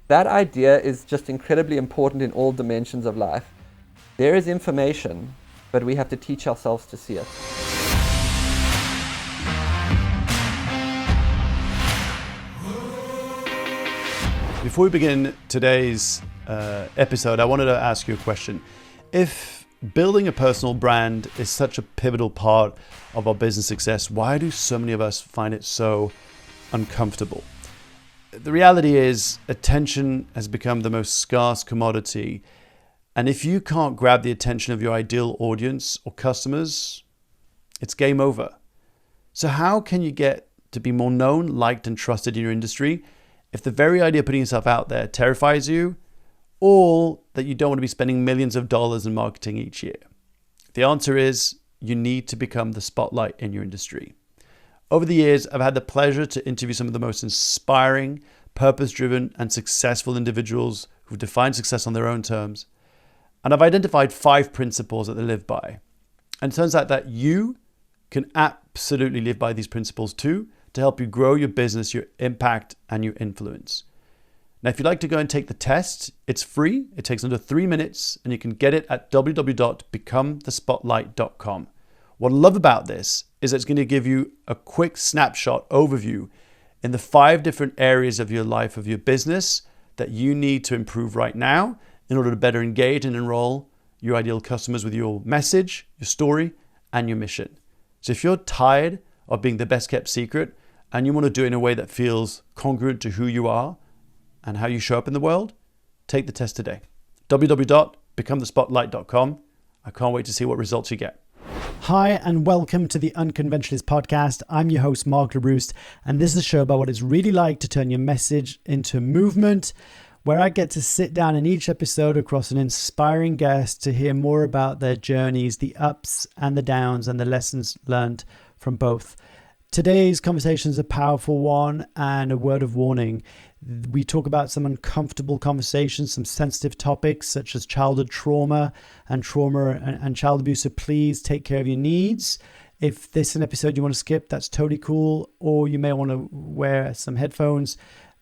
that idea is just incredibly important in all dimensions of life. There is information, but we have to teach ourselves to see it. Before we begin today's episode, I wanted to ask you a question. If building a personal brand is such a pivotal part of our business success, why do so many of us find it so uncomfortable? The reality is, attention has become the most scarce commodity. And if you can't grab the attention of your ideal audience or customers, it's game over. So how can you get to be more known, liked, and trusted in your industry if the very idea of putting yourself out there terrifies you, or that you don't want to be spending millions of dollars in marketing each year? The answer is you need to become the spotlight in your industry. Over the years, I've had the pleasure to interview some of the most inspiring, purpose-driven, and successful individuals who've defined success on their own terms. And I've identified 5 principles that they live by. And it turns out that you can absolutely live by these principles too, to help you grow your business, your impact, and your influence. Now, if you'd like to go and take the test, it's free. It takes under 3 minutes, and you can get it at www.becomethespotlight.com. What I love about this is it's going to give you a quick snapshot overview in the 5 different areas of your life, of your business, that you need to improve right now in order to better engage and enroll your ideal customers with your message, your story, and your mission. So if you're tired of being the best kept secret and you want to do it in a way that feels congruent to who you are and how you show up in the world, take the test today. www.becomethespotlight.com. I can't wait to see what results you get. Hi, and welcome to the Unconventionalists podcast. I'm your host, Mark Leruste, and this is a show about what it's really like to turn your message into movement, where I get to sit down in each episode across an inspiring guest to hear more about their journeys, the ups and the downs, and the lessons learned from both. Today's conversation is a powerful one and a word of warning. We talk about some uncomfortable conversations, some sensitive topics such as childhood trauma and child abuse. So please take care of your needs. If this is an episode you want to skip, that's totally cool. Or you may want to wear some headphones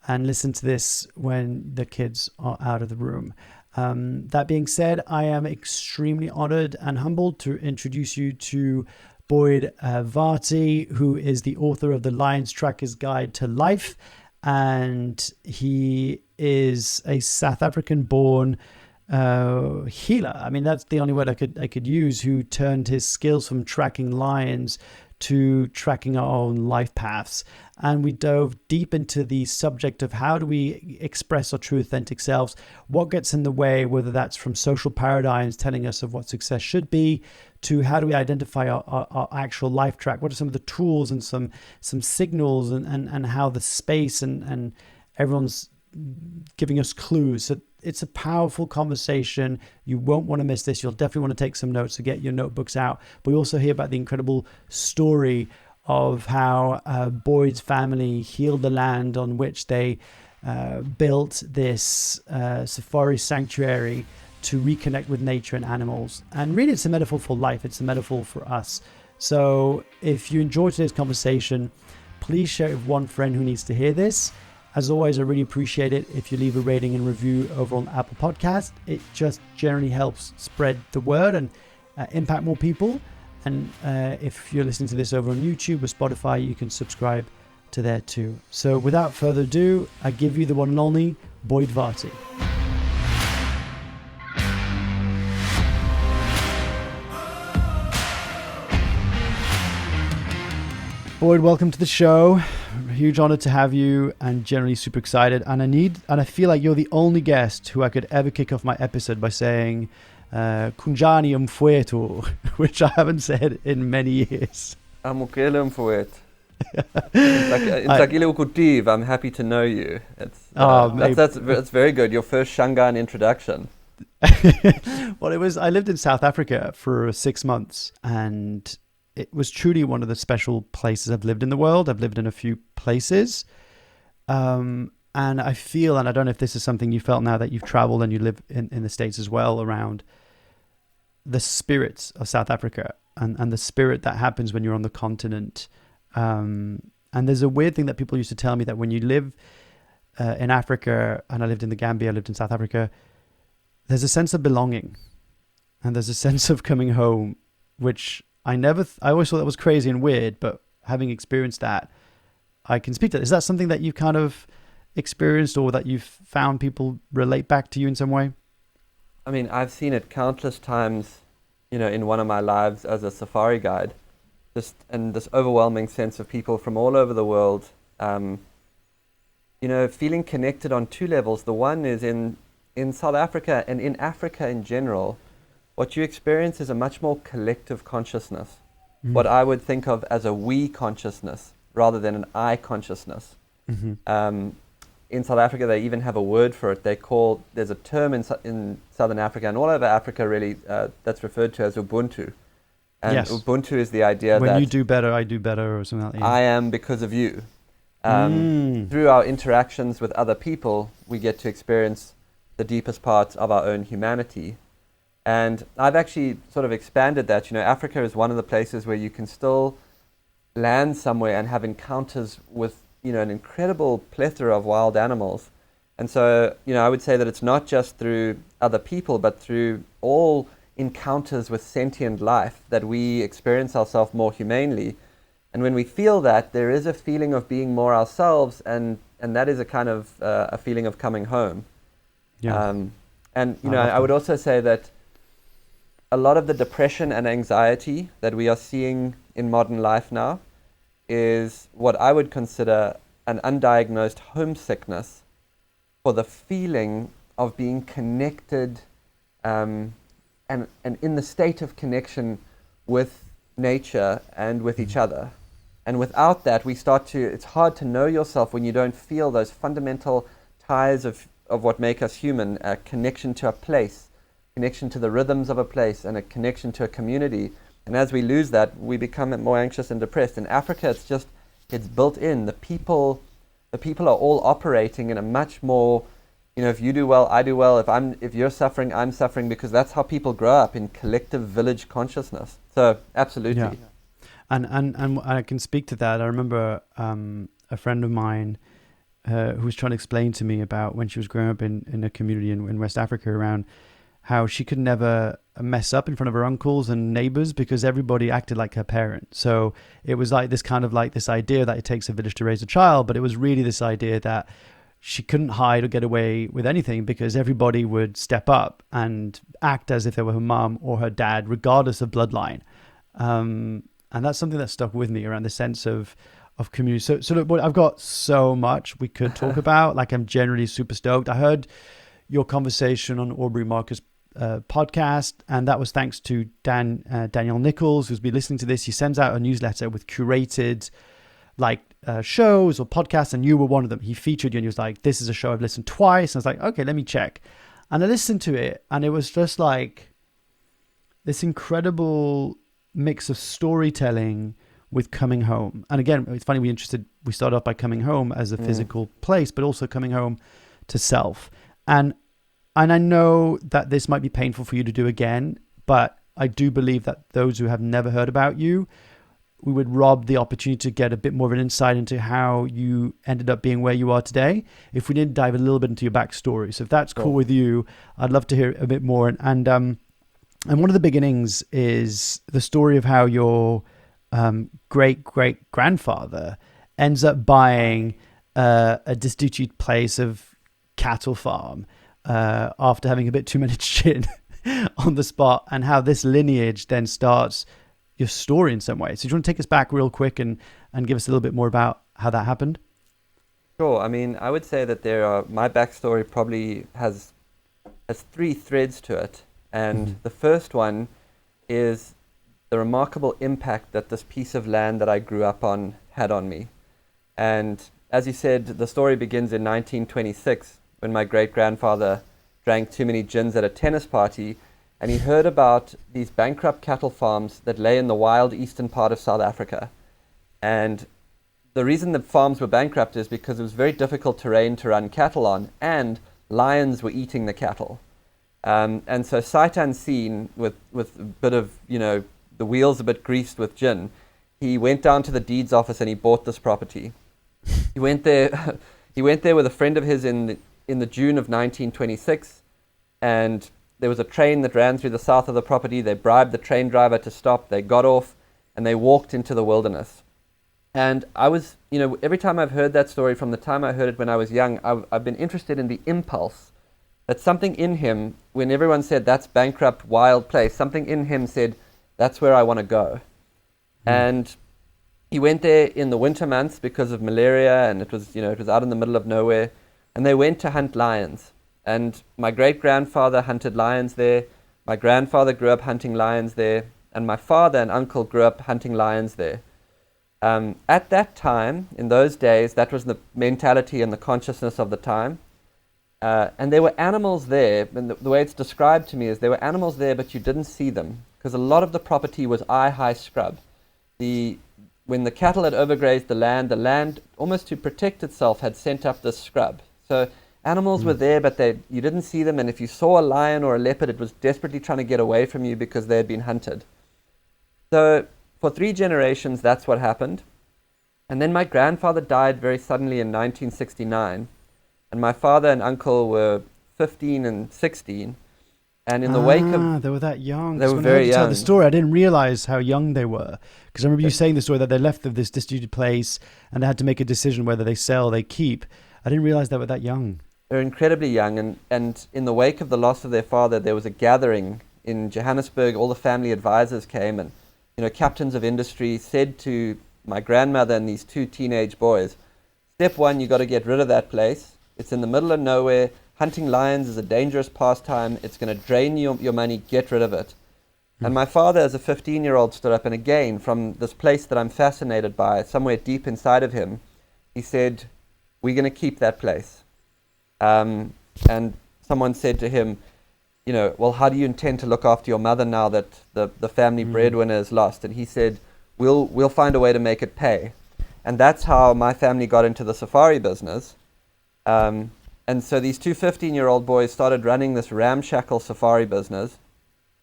and listen to this when the kids are out of the room. That being said, I am extremely honored and humbled to introduce you to Boyd Varty, who is the author of The Lion's Tracker's Guide to Life. And he is a South African-born healer. I mean, that's the only word I could use, who turned his skills from tracking lions to tracking our own life paths. And we dove deep into the subject of how do we express our true authentic selves, what gets in the way, whether that's from social paradigms telling us of what success should be, to how do we identify our actual life track, what are some of the tools and some signals, and how the space and everyone's giving us clues. So it's a powerful conversation. You won't want to miss this. You'll definitely want to take some notes, so get your notebooks out. But we also hear about the incredible story of how Boyd's family healed the land on which they built this safari sanctuary to reconnect with nature and animals. And really, it's a metaphor for life. It's a metaphor for us. So if you enjoyed today's conversation, please share it with one friend who needs to hear this. As always, I really appreciate it if you leave a rating and review over on Apple Podcast. It just generally helps spread the word and impact more people. And if you're listening to this over on YouTube or Spotify, you can subscribe to there too. So without further ado, I give you the one and only Boyd Varty. Boyd, welcome to the show. Huge honor to have you, and generally super excited. And I feel like you're the only guest who I could ever kick off my episode by saying Kunjani mfowethu, which I haven't said in many years. Amukele mfowethu. I'm happy to know you. That's very good. Your first Shangaan introduction. Well, I lived in South Africa for 6 months, and it was truly one of the special places I've lived in the world. I've lived in a few places. And I feel, and I don't know if this is something you felt now that you've traveled and you live in the States as well, around the spirits of South Africa and the spirit that happens when you're on the continent. And there's a weird thing that people used to tell me, that when you live in Africa, and I lived in the Gambia, I lived in South Africa, there's a sense of belonging, and there's a sense of coming home, which I always thought that was crazy and weird, but having experienced that, I can speak to that. Is that something that you've kind of experienced, or that you've found people relate back to you in some way? I mean, I've seen it countless times, in one of my lives as a safari guide, and this overwhelming sense of people from all over the world, feeling connected on two levels. The one is in South Africa and in Africa in general, what you experience is a much more collective consciousness, what I would think of as a we consciousness rather than an I consciousness. In South Africa, they even have a word for it. There's a term in Southern Africa and all over Africa really that's referred to as Ubuntu. And yes. Ubuntu is the idea when that you do better, I do better, or something like that. I am because of you. Through our interactions with other people, we get to experience the deepest parts of our own humanity. And I've actually sort of expanded that. Africa is one of the places where you can still land somewhere and have encounters with, an incredible plethora of wild animals. And so, I would say that it's not just through other people, but through all encounters with sentient life that we experience ourselves more humanely. And when we feel that, there is a feeling of being more ourselves, and that is a kind of a feeling of coming home. Yeah. I would also say that a lot of the depression and anxiety that we are seeing in modern life now is what I would consider an undiagnosed homesickness for the feeling of being connected and in the state of connection with nature and with each other. And without that, it's hard to know yourself when you don't feel those fundamental ties of what make us human, a connection to a place, connection to the rhythms of a place, and a connection to a community. And as we lose that, we become more anxious and depressed. In Africa, it's built in. The people are all operating in a much more, if you do well, I do well. If you're suffering, I'm suffering, because that's how people grow up, in collective village consciousness. So absolutely. Yeah. And I can speak to that. I remember a friend of mine who was trying to explain to me about when she was growing up in a community in West Africa, around how she could never mess up in front of her uncles and neighbors because everybody acted like her parent. So it was like this idea that it takes a village to raise a child, but it was really this idea that she couldn't hide or get away with anything because everybody would step up and act as if they were her mom or her dad, regardless of bloodline. And that's something that stuck with me, around the sense of community. So look, I've got so much we could talk about. Like, I'm generally super stoked. I heard your conversation on Aubrey Marcus' podcast, and that was thanks to Daniel Nichols, who's been listening to this. He sends out a newsletter with curated shows or podcasts, and you were one of them. He featured you and he was like, this is a show I've listened twice. And I was like, okay, let me check. And I listened to it, and it was just like this incredible mix of storytelling with coming home. And again, it's funny, we started off by coming home as a physical place, but also coming home to self. And I know that this might be painful for you to do again, but I do believe that those who have never heard about you, we would rob the opportunity to get a bit more of an insight into how you ended up being where you are today if we did dive a little bit into your backstory. So if that's cool with you, I'd love to hear a bit more. And one of the beginnings is the story of how your great-great-grandfather ends up buying a destitute place of cattle farm after having a bit too much gin on the spot, and how this lineage then starts your story in some way. So do you want to take us back real quick and give us a little bit more about how that happened? Sure. I mean, I would say that my backstory probably has three threads to it. And the first one is the remarkable impact that this piece of land that I grew up on had on me. And as you said, the story begins in 1926, when my great-grandfather drank too many gins at a tennis party, and he heard about these bankrupt cattle farms that lay in the wild eastern part of South Africa. And the reason the farms were bankrupt is because it was very difficult terrain to run cattle on, and lions were eating the cattle. And so, sight unseen, with a bit of, the wheels a bit greased with gin, he went down to the deeds office and he bought this property. He went there he went there with a friend of his in the June of 1926, and there was a train that ran through the south of the property. They bribed the train driver to stop. They got off, and they walked into the wilderness. And I was, every time I've heard that story, from the time I heard it when I was young, I've been interested in the impulse that something in him, when everyone said that's bankrupt, wild place, something in him said, that's where I want to go. And he went there in the winter months because of malaria, and it was out in the middle of nowhere. And they went to hunt lions. And my great-grandfather hunted lions there. My grandfather grew up hunting lions there. And my father and uncle grew up hunting lions there. At that time, in those days, that was the mentality and the consciousness of the time. And there were animals there, and the way it's described to me is there were animals there, but you didn't see them, because a lot of the property was eye-high scrub. When the cattle had overgrazed the land, almost to protect itself, had sent up this scrub. So animals were there, but you didn't see them, and if you saw a lion or a leopard, it was desperately trying to get away from you because they had been hunted. So for 3 generations, that's what happened. And then my grandfather died very suddenly in 1969, and my father and uncle were 15 and 16. And in the wake of... They were that young. They were when very I heard you tell young. the story, I didn't realize how young they were. Because I remember you saying the story that they left this disputed place and they had to make a decision whether they sell or they keep. I didn't realize they were that young. They're incredibly young. And in the wake of the loss of their father, there was a gathering in Johannesburg. All the family advisors came, and captains of industry said to my grandmother and these 2 teenage boys, step 1, you got to get rid of that place. It's in the middle of nowhere. Hunting lions is a dangerous pastime. It's going to drain your money. Get rid of it. And my father, as a 15-year-old, stood up, and again, from this place that I'm fascinated by, somewhere deep inside of him, he said, we're going to keep that place. And someone said to him, well, how do you intend to look after your mother now that the family breadwinner is lost? And he said, we'll find a way to make it pay. And that's how my family got into the safari business. And so these 2 15-year-old boys started running this ramshackle safari business,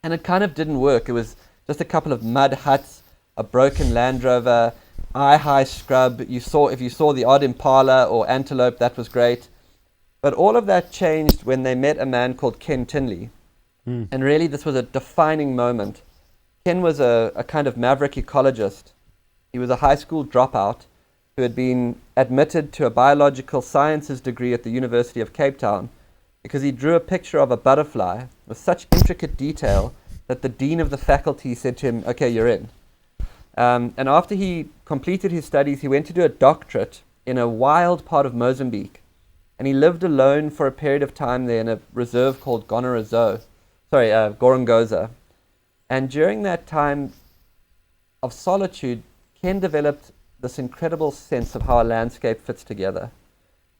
and it kind of didn't work. It was just a couple of mud huts, a broken Land Rover, eye-high scrub. If you saw the odd impala or antelope, that was great. But all of that changed when they met a man called Ken Tinley. And really, this was a defining moment. Ken was a kind of maverick ecologist. He was a high school dropout who had been admitted to a biological sciences degree at the University of Cape Town because he drew a picture of a butterfly with such intricate detail that the dean of the faculty said to him, okay, you're in. And after he completed his studies, he went to do a doctorate in a wild part of Mozambique. And he lived alone for a period of time there in a reserve called Gorongosa. And during that time of solitude, Ken developed this incredible sense of how a landscape fits together,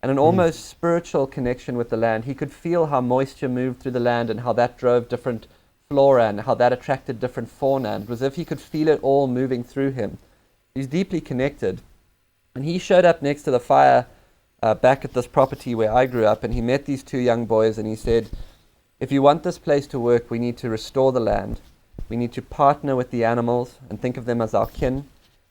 and an almost spiritual connection with the land. He could feel how moisture moved through the land and how that drove different flora and how that attracted different fauna, and it was as if he could feel it all moving through him. He's deeply connected. And he showed up next to the fire back at this property where I grew up, and he met these 2 young boys, and he said, if you want this place to work, we need to restore the land. We need to partner with the animals and think of them as our kin.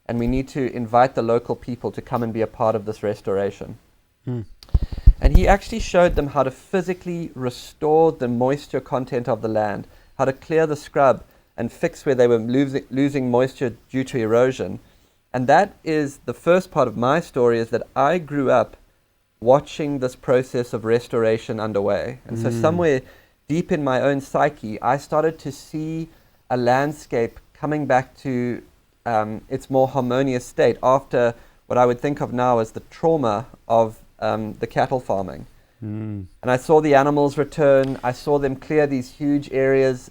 And we need to invite the local people to come and be a part of this restoration. And he actually showed them how to physically restore the moisture content of the land, how to clear the scrub and fix where they were losing moisture due to erosion. And that is the first part of my story, is that I grew up watching this process of restoration underway. And so somewhere deep in my own psyche, I started to see a landscape coming back to its more harmonious state after what I would think of now as the trauma of the cattle farming. And I saw the animals return. I saw them clear these huge areas.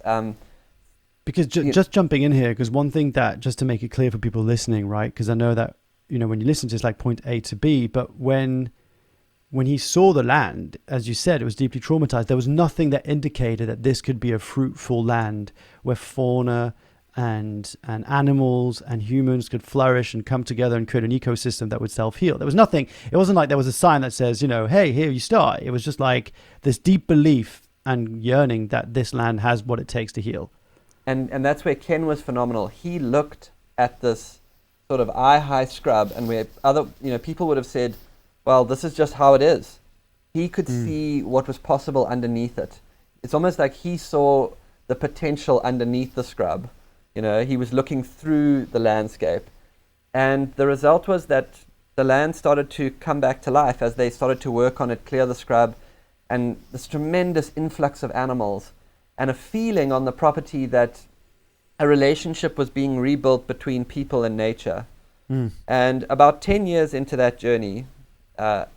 Because just jumping in here, because one thing that, just to make it clear for people listening, right? Because I know that, when you listen to it's like point A to B, but when he saw the land, as you said, it was deeply traumatized. There was nothing that indicated that this could be a fruitful land where fauna and animals and humans could flourish and come together and create an ecosystem that would self-heal. There was nothing. It wasn't like there was a sign that says, hey, here you start. It was just like this deep belief and yearning that this land has what it takes to heal. And that's where Ken was phenomenal. He looked at this sort of eye-high scrub, and where other people would have said, well, this is just how it is. He could see what was possible underneath it. It's almost like he saw the potential underneath the scrub. You know, he was looking through the landscape. And the result was that the land started to come back to life as they started to work on it, clear the scrub, and this tremendous influx of animals, and a feeling on the property that a relationship was being rebuilt between people and nature. And about 10 years into that journey, a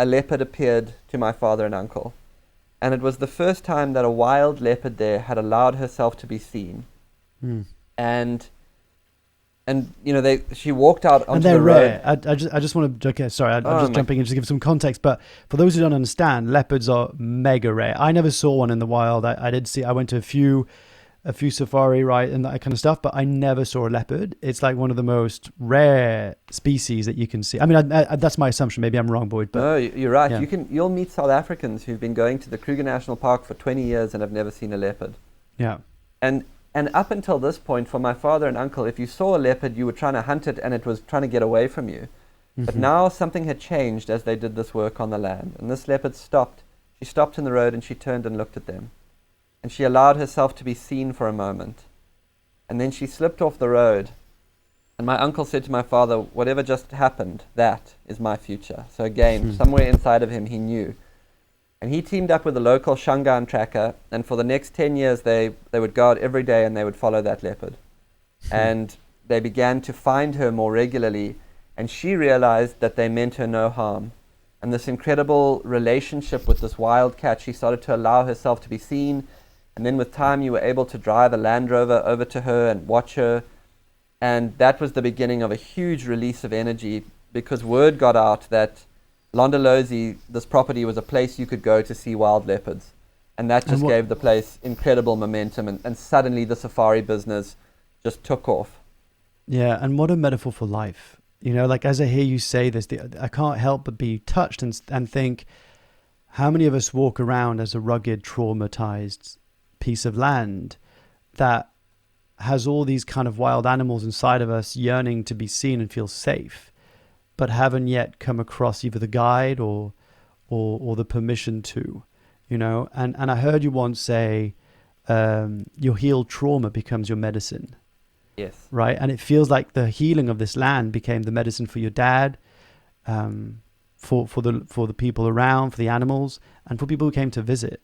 leopard appeared to my father and uncle. And it was the first time that a wild leopard there had allowed herself to be seen. And you know, she walked out onto the road. And they're rare. I just want to, okay, sorry, I'm just jumping in just to give some context. But for those who don't understand, leopards are mega rare. I never saw one in the wild. I went to a few safari, right, and that kind of stuff, but I never saw a leopard. It's like one of the most rare species that you can see. I mean, that's my assumption. Maybe I'm wrong, Boyd. But no, you're right. Yeah. You'll meet South Africans who've been going to the Kruger National Park for 20 years and have never seen a leopard. Yeah. And up until this point, for my father and uncle, if you saw a leopard, you were trying to hunt it and it was trying to get away from you. But now something had changed as they did this work on the land. And this leopard stopped. She stopped in the road and she turned and looked at them. And she allowed herself to be seen for a moment. And then she slipped off the road. And my uncle said to my father, whatever just happened, that is my future. So again, somewhere inside of him, he knew. And he teamed up with a local Shangaan tracker, and for the next 10 years, they would go out every day and they would follow that leopard. And they began to find her more regularly, and she realized that they meant her no harm. And this incredible relationship with this wild cat, she started to allow herself to be seen, and then with time, you were able to drive a Land Rover over to her and watch her. And that was the beginning of a huge release of energy, because word got out that Londolozi, this property, was a place you could go to see wild leopards. And that just gave the place incredible momentum, and suddenly the safari business just took off. Yeah, and what a metaphor for life. You know, like as I hear you say this, I can't help but be touched and think, how many of us walk around as a rugged, traumatized piece of land that has all these kind of wild animals inside of us yearning to be seen and feel safe, but haven't yet come across either the guide or the permission to, you know. And I heard you once say, your healed trauma becomes your medicine. Yes. Right. And it feels like the healing of this land became the medicine for your dad, for the people around, for the animals, and for people who came to visit.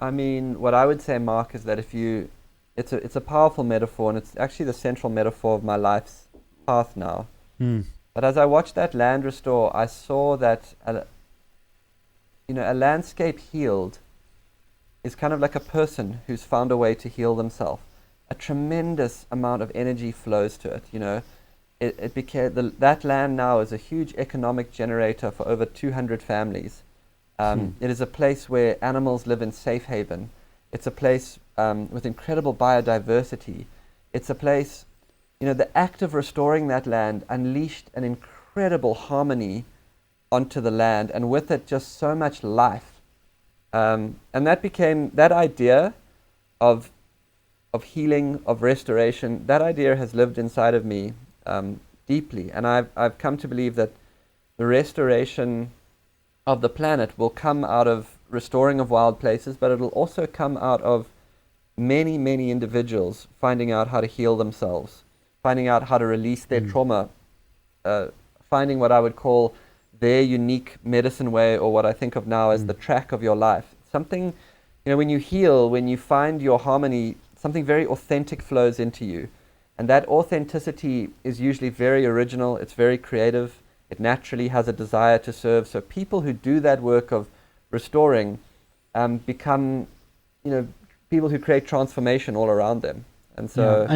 I mean, what I would say, Mark, is that it's a powerful metaphor, and it's actually the central metaphor of my life's path now. But as I watched that land restore, I saw that a landscape healed is kind of like a person who's found a way to heal themselves. A tremendous amount of energy flows to it. You know, it became that land now is a huge economic generator for over 200 families. It is a place where animals live in safe haven. It's a place with incredible biodiversity. It's a place, you know, the act of restoring that land unleashed an incredible harmony onto the land, and with it just so much life. And that became, that idea of healing, of restoration, that idea has lived inside of me deeply. And I've come to believe that the restoration of the planet will come out of restoring of wild places, but it'll also come out of many, many individuals finding out how to heal themselves, finding out how to release their trauma, finding what I would call their unique medicine way, or what I think of now as the track of your life. Something, you know, when you heal, when you find your harmony, something very authentic flows into you. And that authenticity is usually very original, it's very creative, it naturally has a desire to serve. So people who do that work of restoring become, you know, people who create transformation all around them. And so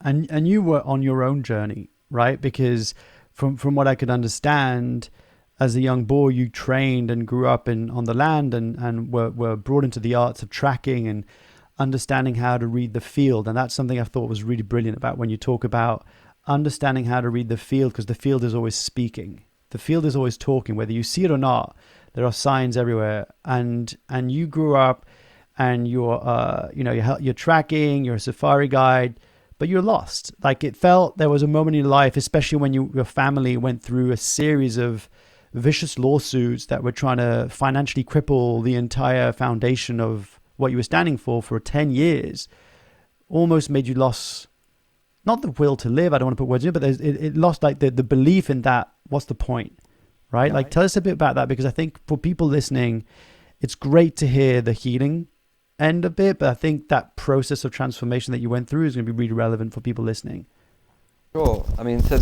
and you were on your own journey, right? Because from what I could understand, as a young boy, you trained and grew up on the land and were brought into the arts of tracking and understanding how to read the field. And that's something I thought was really brilliant about when you talk about understanding how to read the field, because the field is always speaking. The field is always talking, whether you see it or not. There are signs everywhere. And you grew up and you're tracking, you're a safari guide, but you're lost. Like, it felt there was a moment in your life, especially when your family went through a series of vicious lawsuits that were trying to financially cripple the entire foundation of what you were standing for 10 years, almost made you lose, not the will to live, I don't want to put words in it, but it lost like the belief in that. What's the point, right? Like, tell us a bit about that, because I think for people listening, it's great to hear the healing end of it, but I think that process of transformation that you went through is going to be really relevant for people listening. Sure. I mean, so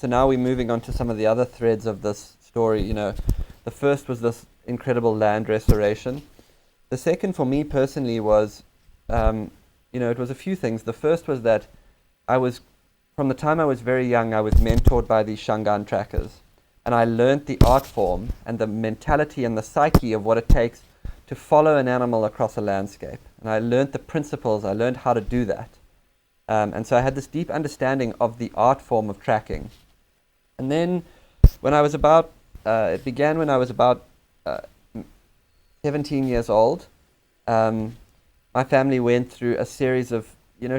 now we're moving on to some of the other threads of this story. You know, the first was this incredible land restoration. The second for me personally was, it was a few things. The first was that from the time I was very young, I was mentored by these Shangaan trackers. And I learned the art form and the mentality and the psyche of what it takes to follow an animal across a landscape. And I learned the principles. I learned how to do that. And so I had this deep understanding of the art form of tracking. And then it began when I was about 17 years old. My family went through a series of,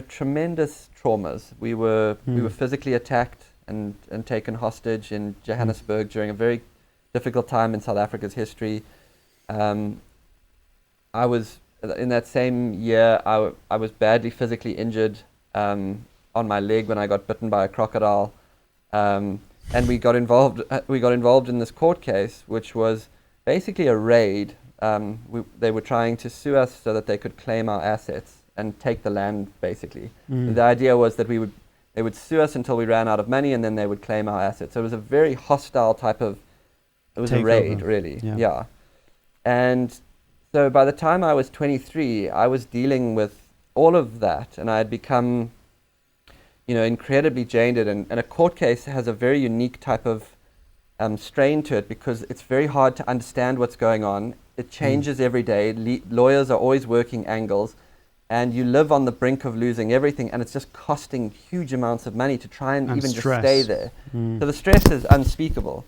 tremendous traumas. We were physically attacked and taken hostage in Johannesburg during a very difficult time in South Africa's history. I was, in that same year, I was badly physically injured on my leg when I got bitten by a crocodile. And we got involved in this court case, which was basically a raid. They were trying to sue us so that they could claim our assets and take the land, basically. The idea was that they would sue us until we ran out of money, and then they would claim our assets. So it was a very hostile type of, it was a raid, really. Yeah. And so by the time I was 23, I was dealing with all of that, and I had become, incredibly jaded. And a court case has a very unique type of strain to it, because it's very hard to understand what's going on. It changes every day. Lawyers are always working angles, and you live on the brink of losing everything, and it's just costing huge amounts of money to try and even stress. Just stay there. So the stress is unspeakable.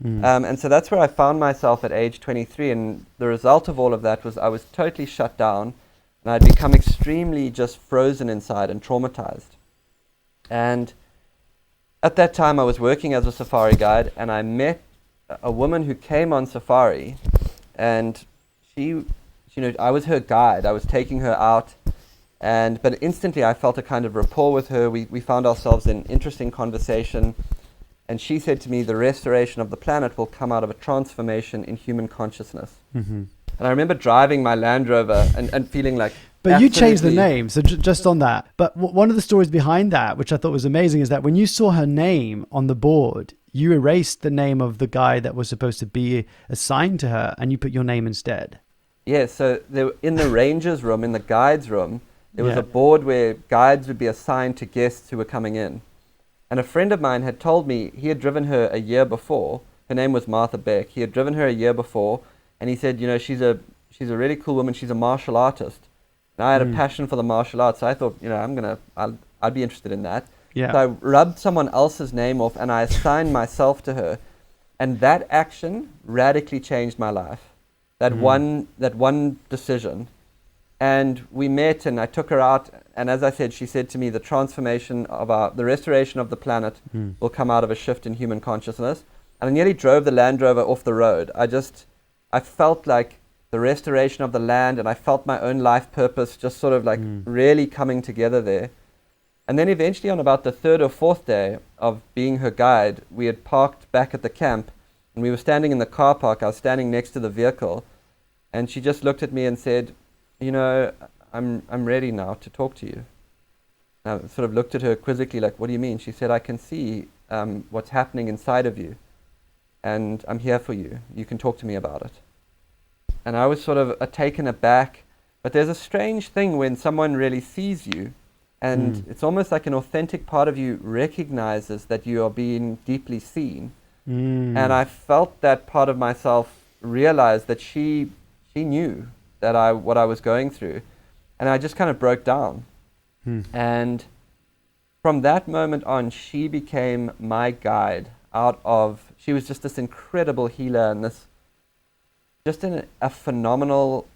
And so that's where I found myself at age 23, and the result of all of that was I was totally shut down, and I'd become extremely just frozen inside and traumatized. And at that time I was working as a safari guide, and I met a woman who came on safari, and she I was her guide. I was taking her out, but instantly I felt a kind of rapport with her. We found ourselves in interesting conversation. And she said to me, the restoration of the planet will come out of a transformation in human consciousness. And I remember driving my Land Rover and feeling like... But you changed the name, so just on that. But one of the stories behind that, which I thought was amazing, is that when you saw her name on the board, you erased the name of the guy that was supposed to be assigned to her, and you put your name instead. Yeah, so in the ranger's room, in the guide's room, there was a board where guides would be assigned to guests who were coming in. And a friend of mine had told me he had driven her a year before. Her name was Martha Beck. He had driven her a year before, and he said, she's a really cool woman. She's a martial artist. And I had a passion for the martial arts, so I thought, I'd be interested in that. Yeah. So I rubbed someone else's name off, and I assigned myself to her. And that action radically changed my life. That one decision. And we met, and I took her out, and as I said, she said to me, the transformation of the restoration of the planet will come out of a shift in human consciousness. And I nearly drove the Land Rover off the road. I felt like the restoration of the land, and I felt my own life purpose just sort of like really coming together there. And then eventually on about the third or fourth day of being her guide, we had parked back at the camp, and we were standing in the car park. I was standing next to the vehicle, and she just looked at me and said, I'm ready now to talk to you. And I sort of looked at her quizzically, like, what do you mean? She said, I can see what's happening inside of you, and I'm here for you. You can talk to me about it. And I was sort of taken aback, but there's a strange thing when someone really sees you, and it's almost like an authentic part of you recognizes that you are being deeply seen. And I felt that part of myself realize that she knew that what I was going through, and I just kind of broke down. And from that moment on, she became my guide she was just this incredible healer, and a phenomenal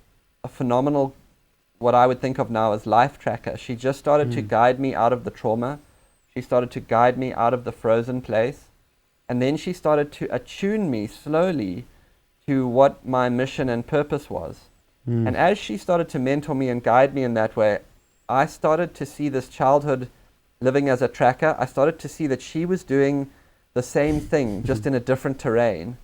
what I would think of now as life tracker. She just started to guide me out of the trauma. She started to guide me out of the frozen place. And then she started to attune me slowly to what my mission and purpose was. And as she started to mentor me and guide me in that way, I started to see this childhood living as a tracker. I started to see that she was doing the same thing, just in a different terrain.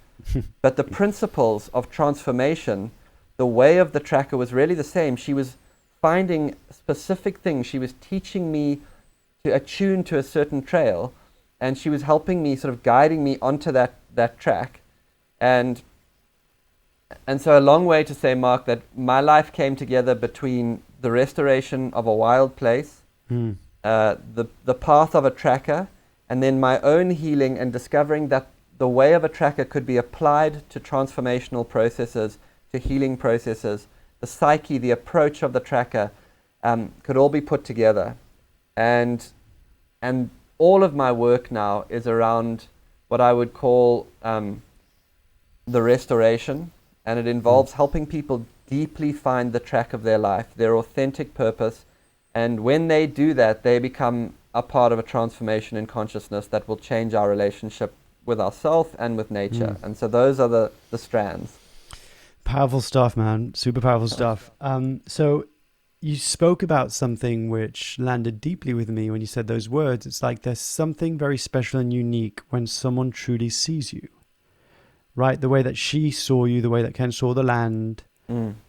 But the principles of transformation, the way of the tracker was really the same. She was finding specific things. She was teaching me to attune to a certain trail, and she was helping me, sort of guiding me onto that track. And so a long way to say, Mark, that my life came together between the restoration of a wild place, the path of a tracker, and then my own healing and discovering that the way of a tracker could be applied to transformational processes, to healing processes. The psyche, the approach of the tracker could all be put together. And all of my work now is around what I would call the restoration. And it involves helping people deeply find the track of their life, their authentic purpose. And when they do that, they become a part of a transformation in consciousness that will change our relationship with ourselves and with nature. And so those are the strands. Powerful stuff, man. Super powerful stuff. So you spoke about something which landed deeply with me when you said those words. It's like there's something very special and unique when someone truly sees you. Right, the way that she saw you, the way that Ken saw the land.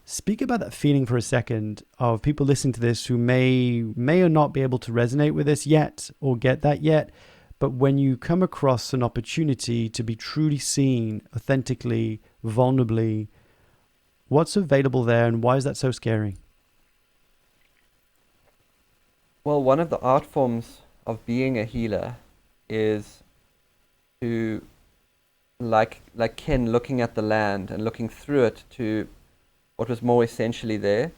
Speak about that feeling for a second of people listening to this who may or not be able to resonate with this yet or get that yet. But when you come across an opportunity to be truly seen, authentically, vulnerably, what's available there and why is that so scary? Well, one of the art forms of being a healer is to like Ken looking at the land and looking through it to what was more essentially there.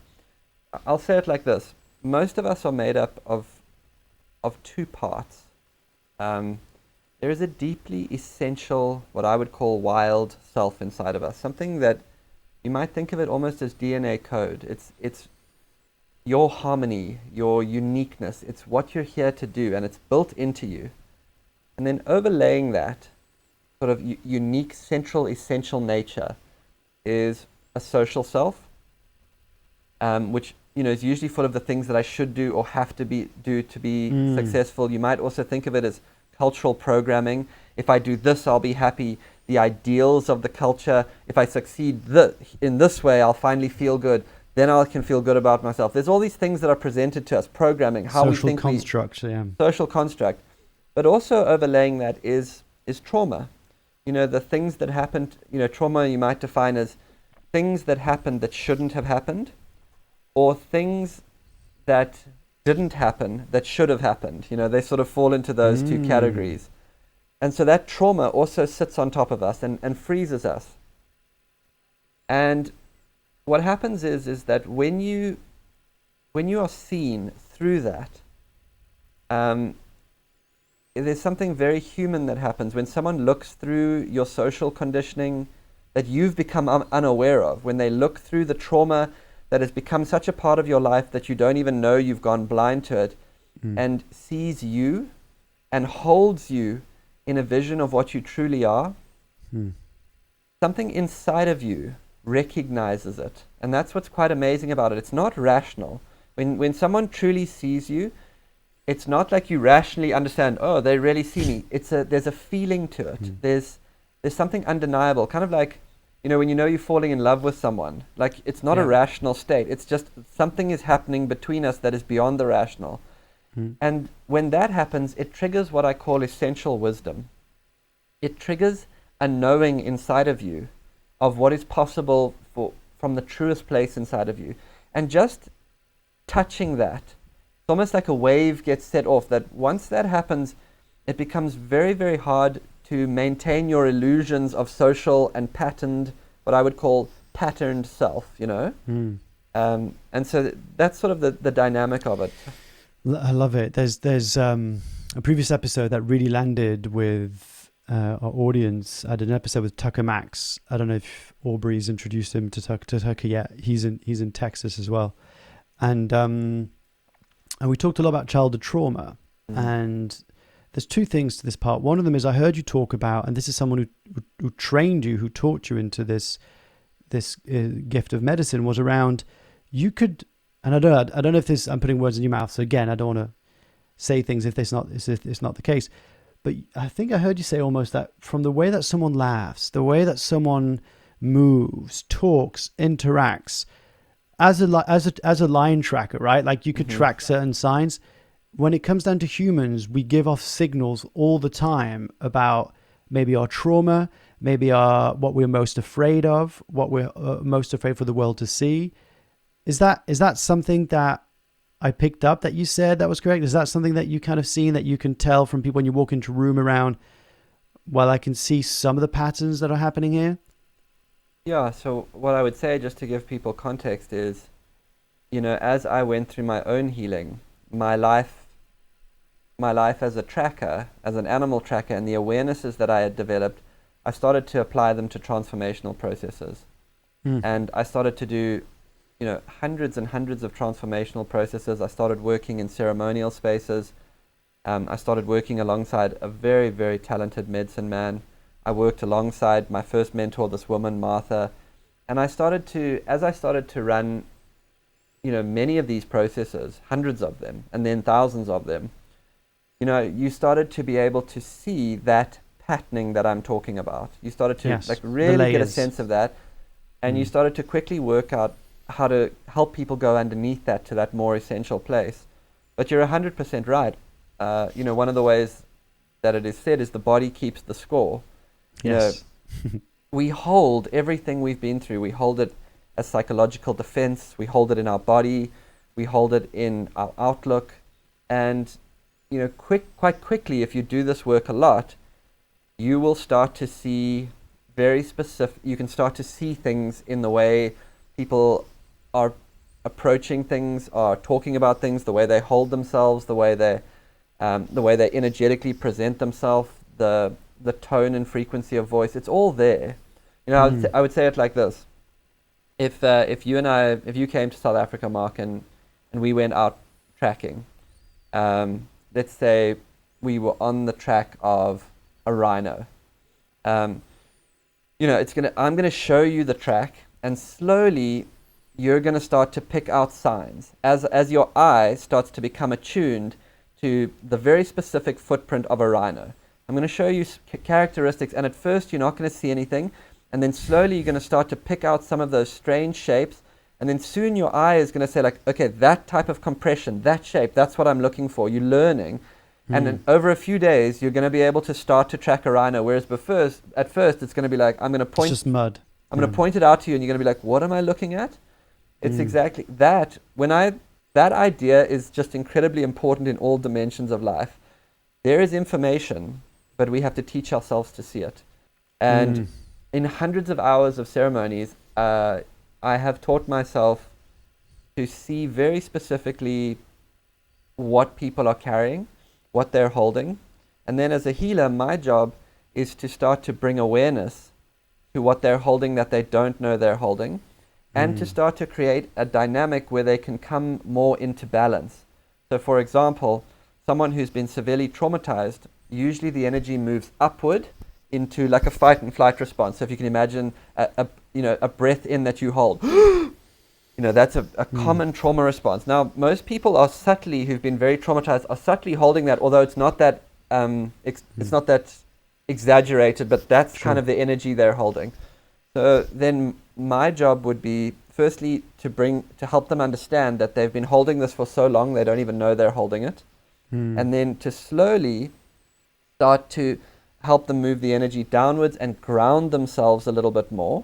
I'll say it like this. Most of us are made up of two parts. There is a deeply essential, what I would call wild self inside of us, something that you might think of it almost as DNA code. It's your harmony, your uniqueness. It's what you're here to do, and it's built into you. And then overlaying that sort of unique, central, essential nature is a social self, which is usually full of the things that I should do or have to do to be successful. You might also think of it as cultural programming. If I do this, I'll be happy. The ideals of the culture. If I succeed in this way, I'll finally feel good. Then I can feel good about myself. There's all these things that are presented to us, programming, how we think. Social construct. But also overlaying that is trauma. The things that happened, trauma you might define as things that happened that shouldn't have happened, or things that didn't happen that should have happened. They sort of fall into those two categories. And so that trauma also sits on top of us and freezes us. And what happens is that when you are seen through that, there's something very human that happens when someone looks through your social conditioning that you've become unaware of, when they look through the trauma that has become such a part of your life that you don't even know you've gone blind to it, and sees you and holds you in a vision of what you truly are, something inside of you recognizes it. And that's what's quite amazing about it. It's not rational. When someone truly sees you, it's not like you rationally understand, oh, they really see me. There's a feeling to it. There's something undeniable, kind of like, when you're falling in love with someone. Like, it's not a rational state. It's just something is happening between us that is beyond the rational. And when that happens, it triggers what I call essential wisdom. It triggers a knowing inside of you of what is possible from the truest place inside of you. And just touching that, it's almost like a wave gets set off, that once that happens, it becomes very, very hard to maintain your illusions of social and patterned, what I would call patterned self, And so that's sort of the dynamic of it. I love it. There's a previous episode that really landed with our audience. I did an episode with Tucker Max. I don't know if Aubrey's introduced him to Tucker yet. He's in Texas as well. And we talked a lot about childhood trauma. And there's two things to this part. One of them is I heard you talk about, and this is someone who trained you, who taught you into this gift of medicine, was around you could, and I don't know if this, I'm putting words in your mouth. So again, I don't want to say things if it's not the case. But I think I heard you say almost that from the way that someone laughs, the way that someone moves, talks, interacts, as a line tracker, right? Like you could track certain signs. When it comes down to humans, we give off signals all the time about maybe our trauma, maybe what we're most afraid of, what we're most afraid for the world to see. Is that something that I picked up that you said that was correct? Is that something that you kind of seen, that you can tell from people when you walk into a room around, well, I can see some of the patterns that are happening here? Yeah, so what I would say, just to give people context, is, as I went through my own healing, my life as a tracker, as an animal tracker, and the awarenesses that I had developed, I started to apply them to transformational processes. And I started to do, hundreds and hundreds of transformational processes. I started working in ceremonial spaces. I started working alongside a very, very talented medicine man. I worked alongside my first mentor, this woman, Martha. And as I started to run, many of these processes, hundreds of them, and then thousands of them, you started to be able to see that patterning that I'm talking about. You started to really get a sense of that. And you started to quickly work out how to help people go underneath that to that more essential place. But you're 100% right. One of the ways that it is said is the body keeps the score. We hold everything we've been through. We hold it as psychological defense. We hold it in our body. We hold it in our outlook. And, quite quickly, if you do this work a lot, you will start to see very specific, you can start to see things in the way people are approaching things, are talking about things, the way they hold themselves, the way they energetically present themselves, the tone and frequency of voice. It's all there. I would say it like this. If you came to South Africa, Mark, and we went out tracking, let's say we were on the track of a rhino. I'm gonna show you the track, and slowly you're gonna start to pick out signs as your eye starts to become attuned to the very specific footprint of a rhino. I'm gonna show you characteristics, and at first you're not gonna see anything, and then slowly you're gonna start to pick out some of those strange shapes, and then soon your eye is gonna say, like, okay, that type of compression, that shape, that's what I'm looking for. You're learning. And then over a few days, you're going to be able to start to track a rhino. Whereas at first, it's going to be like, I'm going to point. It's just mud. I'm going to point it out to you, and you're going to be like, what am I looking at? It's exactly that. That idea is just incredibly important in all dimensions of life. There is information, but we have to teach ourselves to see it. And in hundreds of hours of ceremonies, I have taught myself to see very specifically what people are carrying, what they're holding. And then as a healer, my job is to start to bring awareness to what they're holding that they don't know they're holding, and to start to create a dynamic where they can come more into balance. So for example, someone who's been severely traumatized, usually the energy moves upward into like a fight and flight response. So if you can imagine a breath in that you hold, that's a common trauma response. Now, most people who've been very traumatized are subtly holding that, although it's not that it's not that exaggerated, but that's kind of the energy they're holding. So then my job would be, firstly, to help them understand that they've been holding this for so long they don't even know they're holding it. And then to slowly start to help them move the energy downwards and ground themselves a little bit more.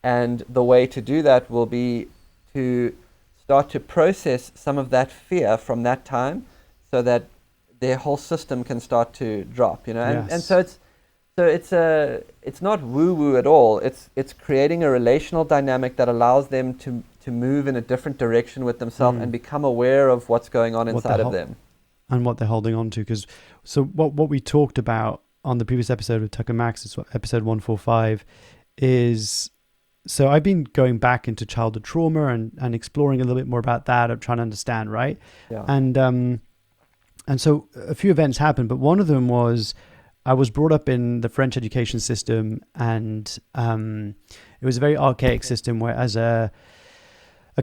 And the way to do that will be to start to process some of that fear from that time, so that their whole system can start to drop, and so it's not woo-woo at all. It's creating a relational dynamic that allows them to move in a different direction with themselves and become aware of what's going on inside of them and what they're holding on to. Because what we talked about on the previous episode with Tucker Max, it's episode 145, is so I've been going back into childhood trauma and exploring a little bit more about that. I'm trying to understand, right? Yeah. And so a few events happened, but one of them was I was brought up in the French education system, and it was a very archaic system where, as a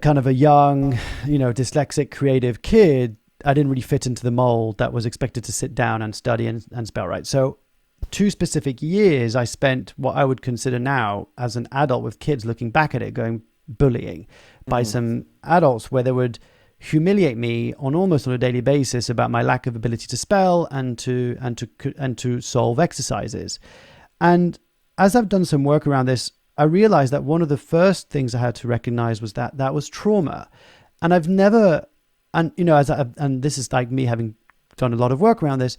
kind of a young, dyslexic, creative kid, I didn't really fit into the mold that was expected to sit down and study and spell right. So 2 specific years I spent what I would consider now as an adult with kids looking back at it going bullying by some adults, where they would humiliate me almost on a daily basis about my lack of ability to spell and to solve exercises. And as I've done some work around this, I realized that one of the first things I had to recognize was that was trauma. And I've never, and this is like me having done a lot of work around this,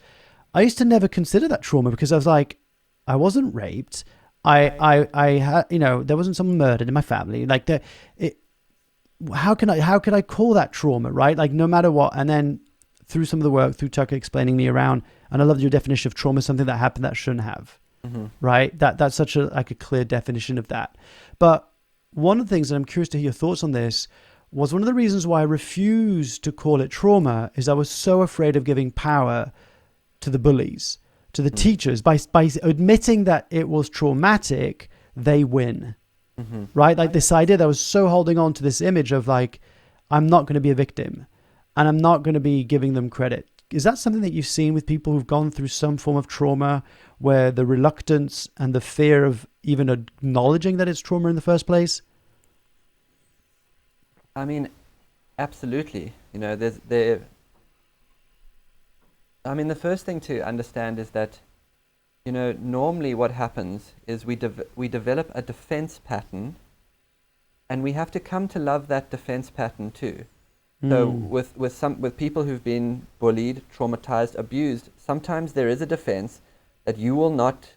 I used to never consider that trauma, because I was like, I wasn't raped. I had, there wasn't someone murdered in my family. Like how can I call that trauma, right? Like, no matter what. And then through some of the work, through Tucker explaining me around, and I love your definition of trauma, something that happened that shouldn't have, right? That's such a clear definition of that. But one of the things, and I'm curious to hear your thoughts on this, was one of the reasons why I refused to call it trauma is I was so afraid of giving power to the bullies, to the teachers. By admitting that it was traumatic, they win. Right? Like this idea that I was so holding on to this image of like, I'm not going to be a victim and I'm not going to be giving them credit. Is that something that you've seen with people who've gone through some form of trauma, where the reluctance and the fear of even acknowledging that it's trauma in the first place? I mean, absolutely. The first thing to understand is that, normally what happens is we develop a defense pattern, and we have to come to love that defense pattern too. So with people who've been bullied, traumatized, abused, sometimes there is a defense that you will not,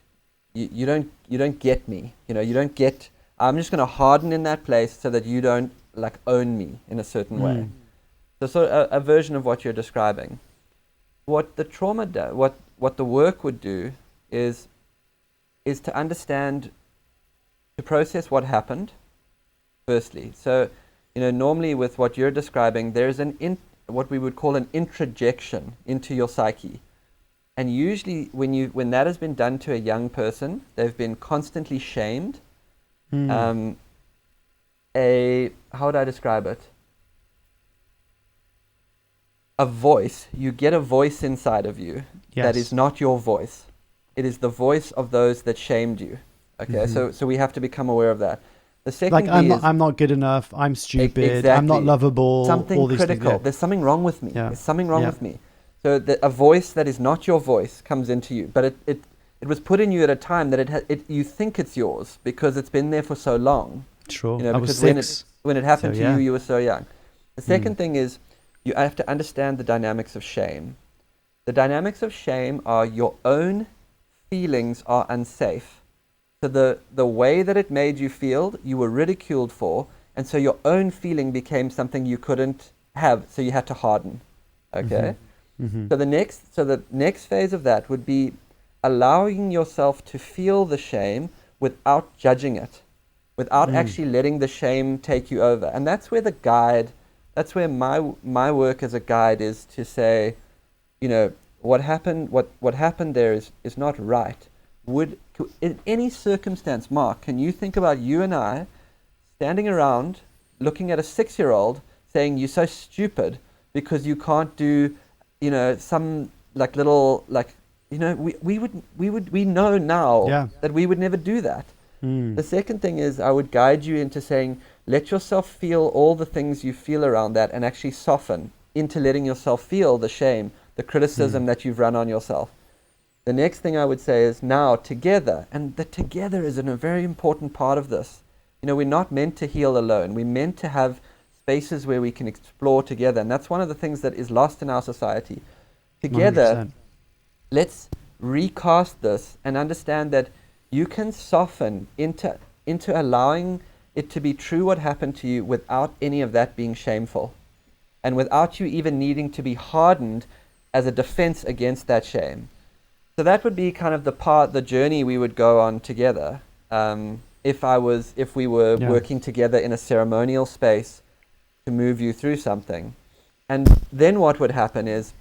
you don't get me. You don't get. I'm just going to harden in that place so that you don't like own me in a certain way. So sort of a version of what you're describing. What the trauma what the work would do is to understand, to process what happened, firstly. So, normally with what you're describing, there's what we would call an introjection into your psyche. And usually when that has been done to a young person, they've been constantly shamed. How would I describe it? You get a voice inside of you that is not your voice. It is the voice of those that shamed you. Okay, so we have to become aware of that. The second I'm not good enough, I'm stupid, exactly. I'm not lovable. Something all these critical. Things, There's something wrong with me. Yeah. There's something wrong with me. So a voice that is not your voice comes into you, but it was put in you at a time that you think it's yours because it's been there for so long. Sure. Because I was 6. When it happened to you were so young. The second thing is you have to understand the dynamics of shame. The dynamics of shame are your own feelings are unsafe. So the way that it made you feel, you were ridiculed for, and so your own feeling became something you couldn't have, so you had to harden. Okay? So the next phase of that would be allowing yourself to feel the shame without judging it, without actually letting the shame take you over. And that's where that's where my work as a guide is to say, what happened there is not right. In any circumstance, Mark, can you think about you and I standing around looking at a 6-year-old saying you're so stupid because you can't do, some like little like, we know now that we would never do that. The second thing is I would guide you into saying, let yourself feel all the things you feel around that and actually soften into letting yourself feel the shame, the criticism that you've run on yourself. The next thing I would say is now together, and the together is a very important part of this. We're not meant to heal alone. We're meant to have spaces where we can explore together, and that's one of the things that is lost in our society. Together, 100%. Let's recast this and understand that you can soften into allowing it to be true what happened to you without any of that being shameful, and without you even needing to be hardened as a defense against that shame. So that would be kind of the journey we would go on together. if we were Yeah. working together in a ceremonial space to move you through something. And then what would happen is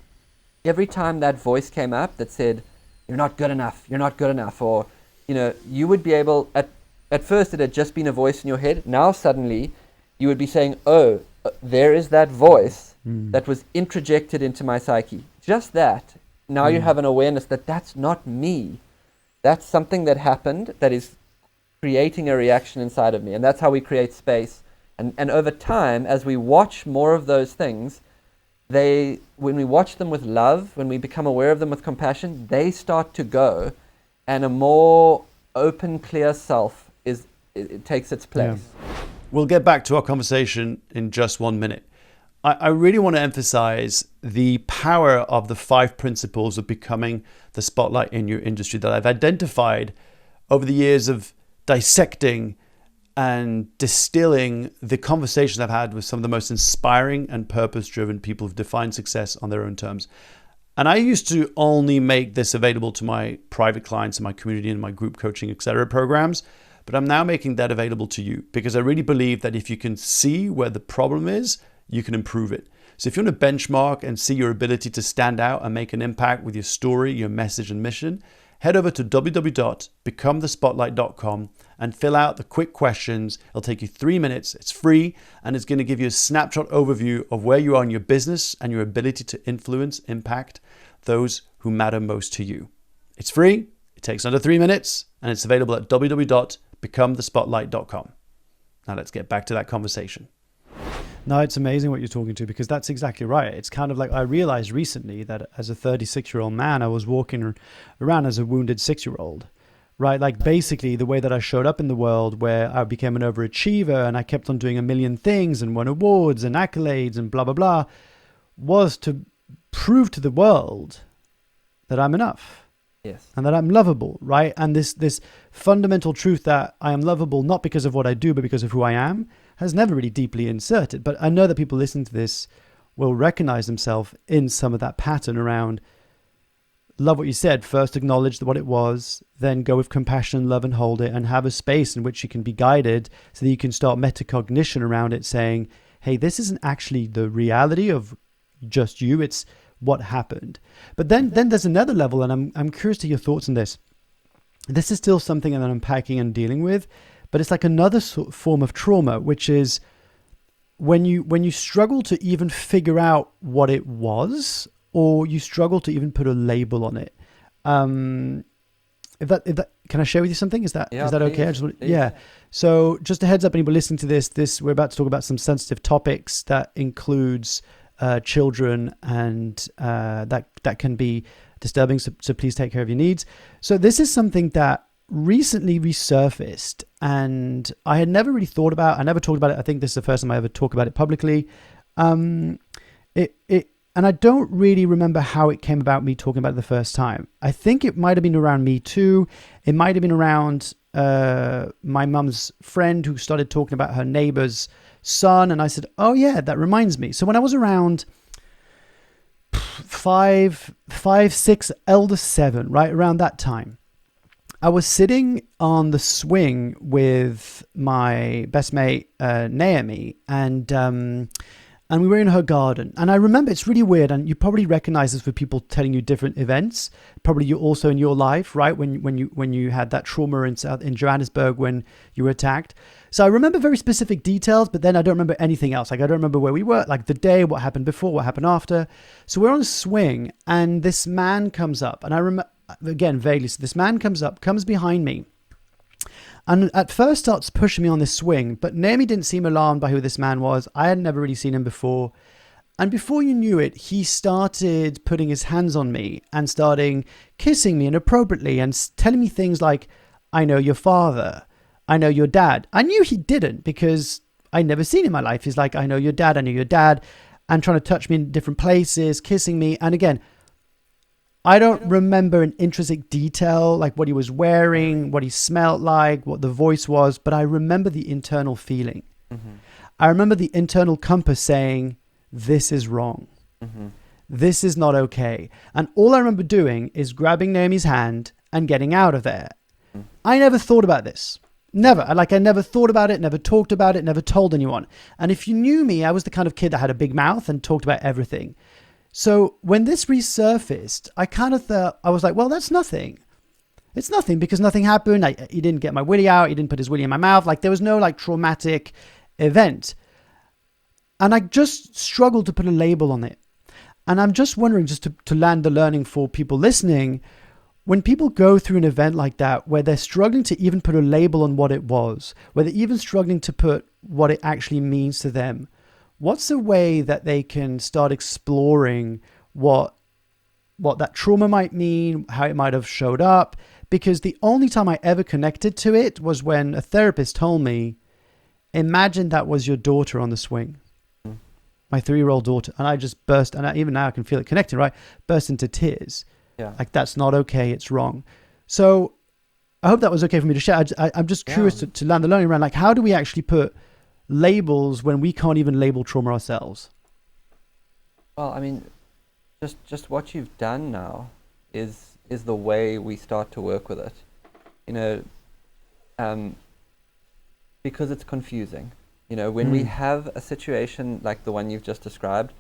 every time that voice came up that said, you're not good enough, or, you would be able, at first it had just been a voice in your head. Now suddenly you would be saying, there is that voice that was introjected into my psyche. Just that. Now you have an awareness that that's not me. That's something that happened that is creating a reaction inside of me. And that's how we create space. And over time, as we watch more of those things, when we watch them with love, when we become aware of them with compassion, they start to go, and a more open, clear self it takes its place. Yeah. We'll get back to our conversation in just 1 minute. I really want to emphasize the power of the 5 principles of becoming the spotlight in your industry that I've identified over the years of dissecting and distilling the conversations I've had with some of the most inspiring and purpose-driven people who've defined success on their own terms. And I used to only make this available to my private clients in my community and my group coaching, etc. programs. But I'm now making that available to you because I really believe that if you can see where the problem is, you can improve it. So if you want to benchmark and see your ability to stand out and make an impact with your story, your message and mission, head over to www.becomethespotlight.com and fill out the quick questions. It'll take you 3 minutes. It's free, and it's going to give you a snapshot overview of where you are in your business and your ability to influence, impact those who matter most to you. It's free. It takes under 3 minutes, and it's available at www.becomethespotlight.com. Now let's get back to that conversation. No, it's amazing what you're talking to, because that's exactly right. It's kind of like I realized recently that as a 36-year-old man, I was walking around as a wounded 6-year-old, right? Like basically the way that I showed up in the world, where I became an overachiever and I kept on doing a million things and won awards and accolades and blah, blah, blah, was to prove to the world that I'm enough. Yes. And that I'm lovable, right? And this fundamental truth that I am lovable, not because of what I do, but because of who I am, has never really deeply inserted. But I know that people listening to this will recognize themselves in some of that pattern around love what you said. First, acknowledge what it was, then go with compassion, love, and hold it, and have a space in which you can be guided so that you can start metacognition around it, saying, hey, this isn't actually the reality of just you. It's what happened. But then there's another level, and I'm curious to your thoughts on this. This is still something that I'm unpacking and dealing with, but it's like another form of trauma, which is when you struggle to even figure out what it was, or you struggle to even put a label on it. If that can I share with you something? Is that okay? Yeah. So just a heads up, anybody listening to this, we're about to talk about some sensitive topics that includes children, and that can be disturbing. So please take care of your needs. So this is something that recently resurfaced, and I had never really thought about. I never talked about it. I think this is the first time I ever talk about it publicly. And I don't really remember how it came about, me talking about it the first time. I think it might have been around Me Too. It might have been around my mum's friend who started talking about her neighbor's son. And I said, oh yeah, that reminds me. So when I was around 5, 6, elder 7, right around that time, I was sitting on the swing with my best mate, Naomi, and we were in her garden. And I remember, it's really weird, and you probably recognize this with people telling you different events. Probably you also in your life, right? When you had that trauma in Johannesburg when you were attacked. So I remember very specific details, but then I don't remember anything else. Like I don't remember where we were, like the day, what happened before, what happened after. So we're on a swing, and this man comes up, and I remember, again, vaguely, so this man comes behind me, and at first starts pushing me on this swing, but Naomi didn't seem alarmed by who this man was. I had never really seen him before. And before you knew it, he started putting his hands on me and starting kissing me inappropriately and telling me things like, I know your father, I know your dad. I knew he didn't because I'd never seen him in my life. He's like, I know your dad, and trying to touch me in different places, kissing me. And again, I don't remember in intrinsic detail, like what he was wearing, what he smelled like, what the voice was, but I remember the internal feeling. Mm-hmm. I remember the internal compass saying, this is wrong. Mm-hmm. This is not okay. And all I remember doing is grabbing Naomi's hand and getting out of there. Mm-hmm. I never thought about this. Never. I never thought about it, never talked about it, never told anyone. And if you knew me, I was the kind of kid that had a big mouth and talked about everything. So when this resurfaced, I kind of thought, I was like, well, that's nothing. It's nothing because nothing happened. He didn't get my willy out. He didn't put his willy in my mouth. Like there was no like traumatic event. And I just struggled to put a label on it. And I'm just wondering, just to land the learning for people listening, when people go through an event like that, where they're struggling to even put a label on what it was, where they're even struggling to put what it actually means to them, what's a way that they can start exploring what that trauma might mean, how it might have showed up? Because the only time I ever connected to it was when a therapist told me, imagine that was your daughter on the swing, my 3-year-old daughter. And I just burst, and even now I can feel it connecting, right? Burst into tears. Yeah. Like, that's not okay. It's wrong. So I hope that was okay for me to share. I'm just curious to land the learning around, like, how do we actually put labels when we can't even label trauma ourselves? Well, I mean, just what you've done now is the way we start to work with it. You know, because it's confusing. You know, when we have a situation like the one you've just described,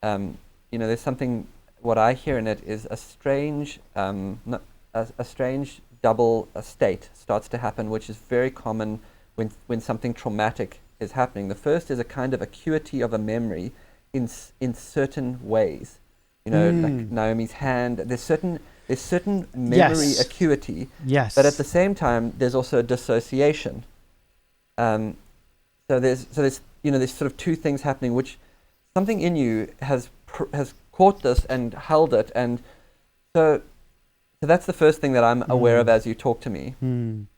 you know, there's something. What I hear in it is a strange, a strange double state starts to happen, which is very common when something traumatic is happening. The first is a kind of acuity of a memory in certain ways. You know, like Naomi's hand. There's certain memory acuity. Yes. But at the same time, there's also a dissociation. So there's you know, there's sort of two things happening, which something in you has caught this and held it, and so that's the first thing that I'm aware of as you talk to me.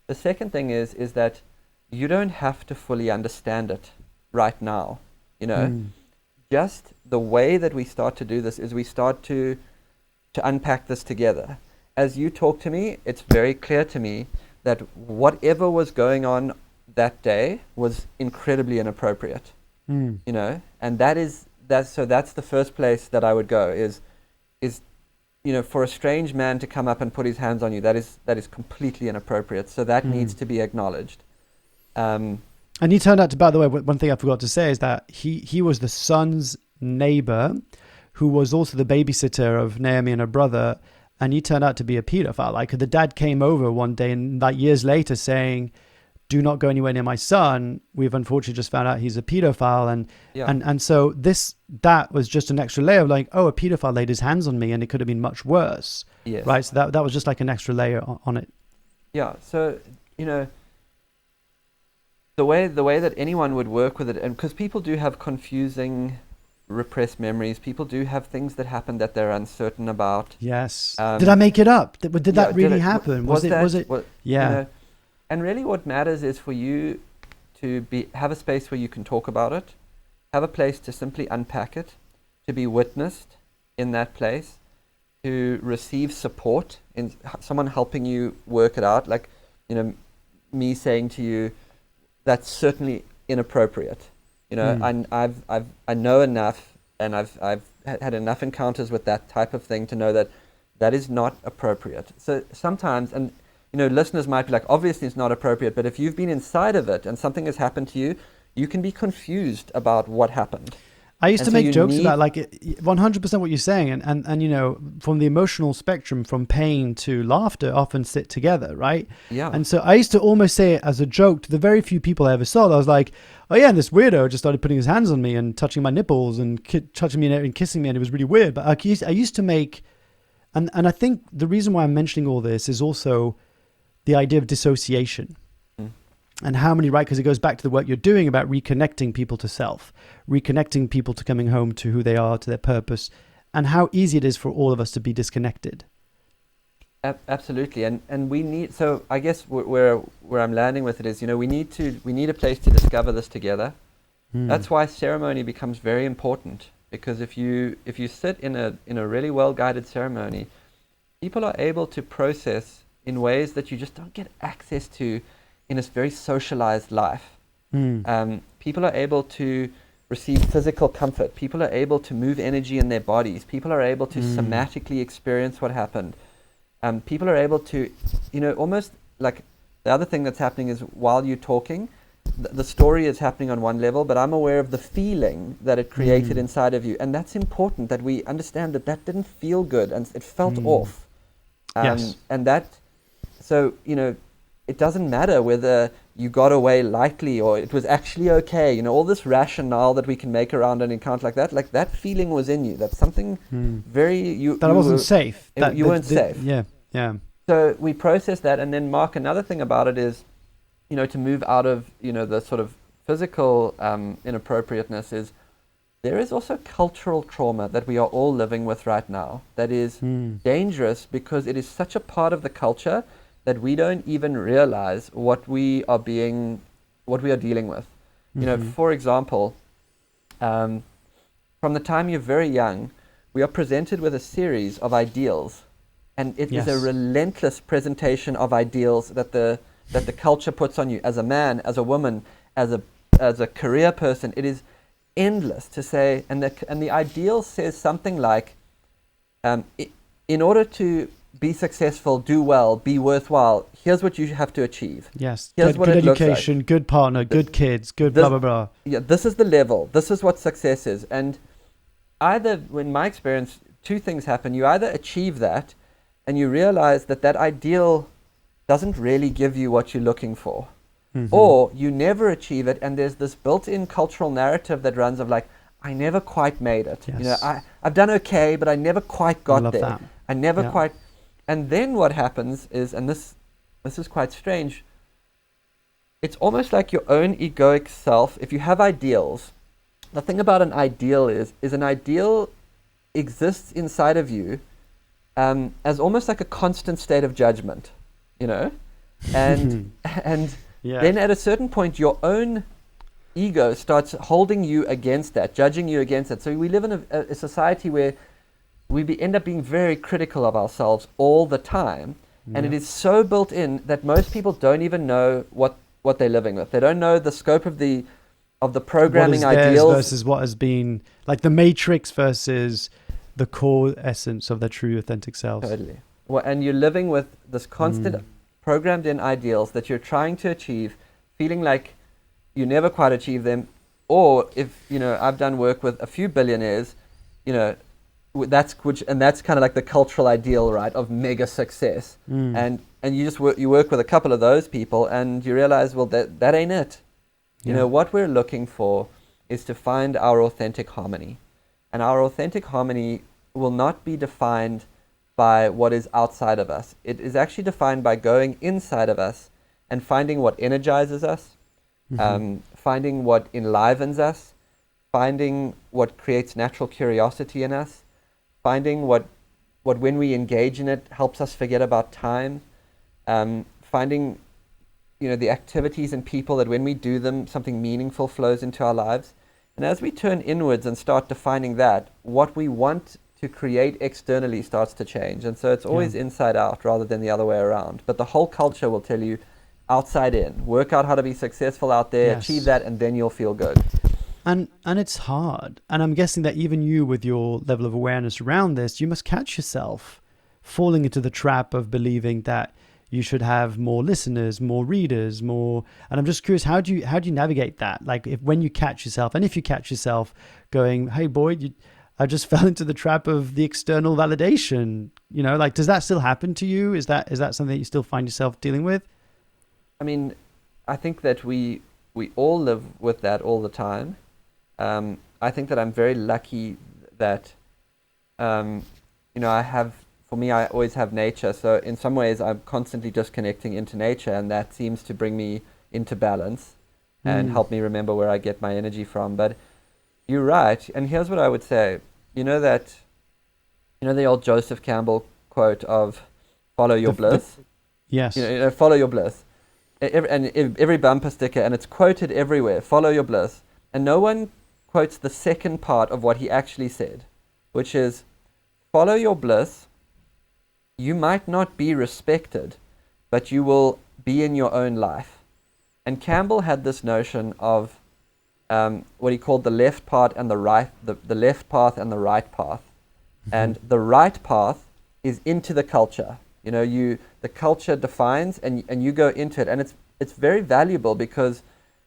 The second thing is that you don't have to fully understand it right now. You know, just the way that we start to do this is we start to unpack this together. As you talk to me, it's very clear to me that whatever was going on that day was incredibly inappropriate. You know, and that's the first place that I would go is you know, for a strange man to come up and put his hands on you, that is completely inappropriate. So that needs to be acknowledged. And he turned out to, by the way, one thing I forgot to say is that he was the son's neighbor who was also the babysitter of Naomi and her brother, and he turned out to be a pedophile. Like, the dad came over one day and like years later saying, do not go anywhere near my son. We've unfortunately just found out he's a pedophile. And so that was just an extra layer of like, oh, a pedophile laid his hands on me and it could have been much worse. Yes. Right. So that was just like an extra layer on it. Yeah. So, you know, the way that anyone would work with it, and because people do have confusing, repressed memories, people do have things that happen that they're uncertain about. Yes. Did I make it up? Did that really happen? Was it? Yeah. You know, and really what matters is for you to have a space where you can talk about it, have a place to simply unpack it, to be witnessed in that place, to receive support in someone helping you work it out. Like, you know, me saying to you, that's certainly inappropriate. You know, I know enough, and I've had enough encounters with that type of thing to know that is not appropriate. So sometimes, and you know, listeners might be like, obviously it's not appropriate, but if you've been inside of it and something has happened to you, you can be confused about what happened. I used to make jokes about, like, 100% what you're saying, and you know, from the emotional spectrum, from pain to laughter often sit together, right? Yeah. And so I used to almost say it as a joke to the very few people I ever saw. I was like, oh yeah, and this weirdo just started putting his hands on me and touching my nipples and touching me and kissing me, and it was really weird. But I used to make, and I think the reason why I'm mentioning all this is also the idea of dissociation. And how many, right? Because it goes back to the work you're doing about reconnecting people to self, reconnecting people to coming home to who they are, to their purpose, and how easy it is for all of us to be disconnected. Absolutely, and we need. So I guess where I'm landing with it is, you know, we need a place to discover this together. That's why ceremony becomes very important, because if you sit in a really well guided ceremony, people are able to process in ways that you just don't get access to in a very socialized life. People are able to receive physical comfort. People are able to move energy in their bodies. People are able to somatically experience what happened. People are able to, you know, almost like the other thing that's happening is while you're talking, the story is happening on one level, but I'm aware of the feeling that it created inside of you. And that's important, that we understand that that didn't feel good and it felt off. Yes. And that, so, you know, it doesn't matter whether you got away lightly or it was actually okay. You know, all this rationale that we can make around an encounter like that feeling was in you. That's something very... That I wasn't safe. You weren't safe. Yeah, yeah. So we process that, and then Mark, another thing about it is, you know, to move out of, you know, the sort of physical inappropriateness is there is also cultural trauma that we are all living with right now that is dangerous because it is such a part of the culture that we don't even realize what we are dealing with. You know, for example, from the time you're very young, we are presented with a series of ideals, and it is a relentless presentation of ideals that the culture puts on you as a man, as a woman, as a career person. It is endless to say, and the ideal says something like, in order to be successful, do well, be worthwhile, here's what you have to achieve. Yes. Here's good education, like. Good partner, good kids, good blah, blah, blah. Yeah, this is the level. This is what success is. And either, in my experience, two things happen. You either achieve that and you realize that that ideal doesn't really give you what you're looking for. Or you never achieve it, and there's this built-in cultural narrative that runs of like, I never quite made it. Yes. You know, I've done okay, but I never quite got there. That. I never quite... And then what happens is, and this is quite strange, it's almost like your own egoic self. If you have ideals, the thing about an ideal is an ideal exists inside of you as almost like a constant state of judgment, you know? And then at a certain point, your own ego starts holding you against that, judging you against that. So we live in a society where we end up being very critical of ourselves all the time. And it is so built in that most people don't even know what they're living with. They don't know the scope of the programming ideals versus what has been, like the matrix versus the core essence of their true authentic selves. Totally. Well, and you're living with this constant programmed in ideals that you're trying to achieve, feeling like you never quite achieve them. Or if, you know, I've done work with a few billionaires, you know, that's kind of like the cultural ideal, right, of mega success. And you work with a couple of those people and you realize, well, that ain't it. You know, what we're looking for is to find our authentic harmony. And our authentic harmony will not be defined by what is outside of us. It is actually defined by going inside of us and finding what energizes us, finding what enlivens us, finding what creates natural curiosity in us, finding what when we engage in it helps us forget about time, finding, you know, the activities and people that when we do them, something meaningful flows into our lives. And as we turn inwards and start defining that, what we want to create externally starts to change. And so it's always inside out rather than the other way around. But the whole culture will tell you outside in. Work out how to be successful out there, achieve that, and then you'll feel good. And it's hard. And I'm guessing that even you, with your level of awareness around this, you must catch yourself falling into the trap of believing that you should have more listeners, more readers, more. And I'm just curious, how do you navigate that? Like, when you catch yourself, and if you catch yourself going, "Hey, Boyd, I just fell into the trap of the external validation," you know, like, does that still happen to you? Is that something that you still find yourself dealing with? I mean, I think that we all live with that all the time. I think that I'm very lucky that, you know, for me, I always have nature. So in some ways, I'm constantly just connecting into nature, and that seems to bring me into balance and help me remember where I get my energy from. But you're right. And here's what I would say. You know the old Joseph Campbell quote of "follow your bliss"? Yes. You know, follow your bliss. Every bumper sticker, and it's quoted everywhere, "follow your bliss." And no one quotes the second part of what he actually said, which is, follow your bliss. You might not be respected, but you will be in your own life. And Campbell had this notion of what he called the left path and the right, the left path and the right path. And the right path is into the culture, The culture defines, and you go into it, and it's very valuable because,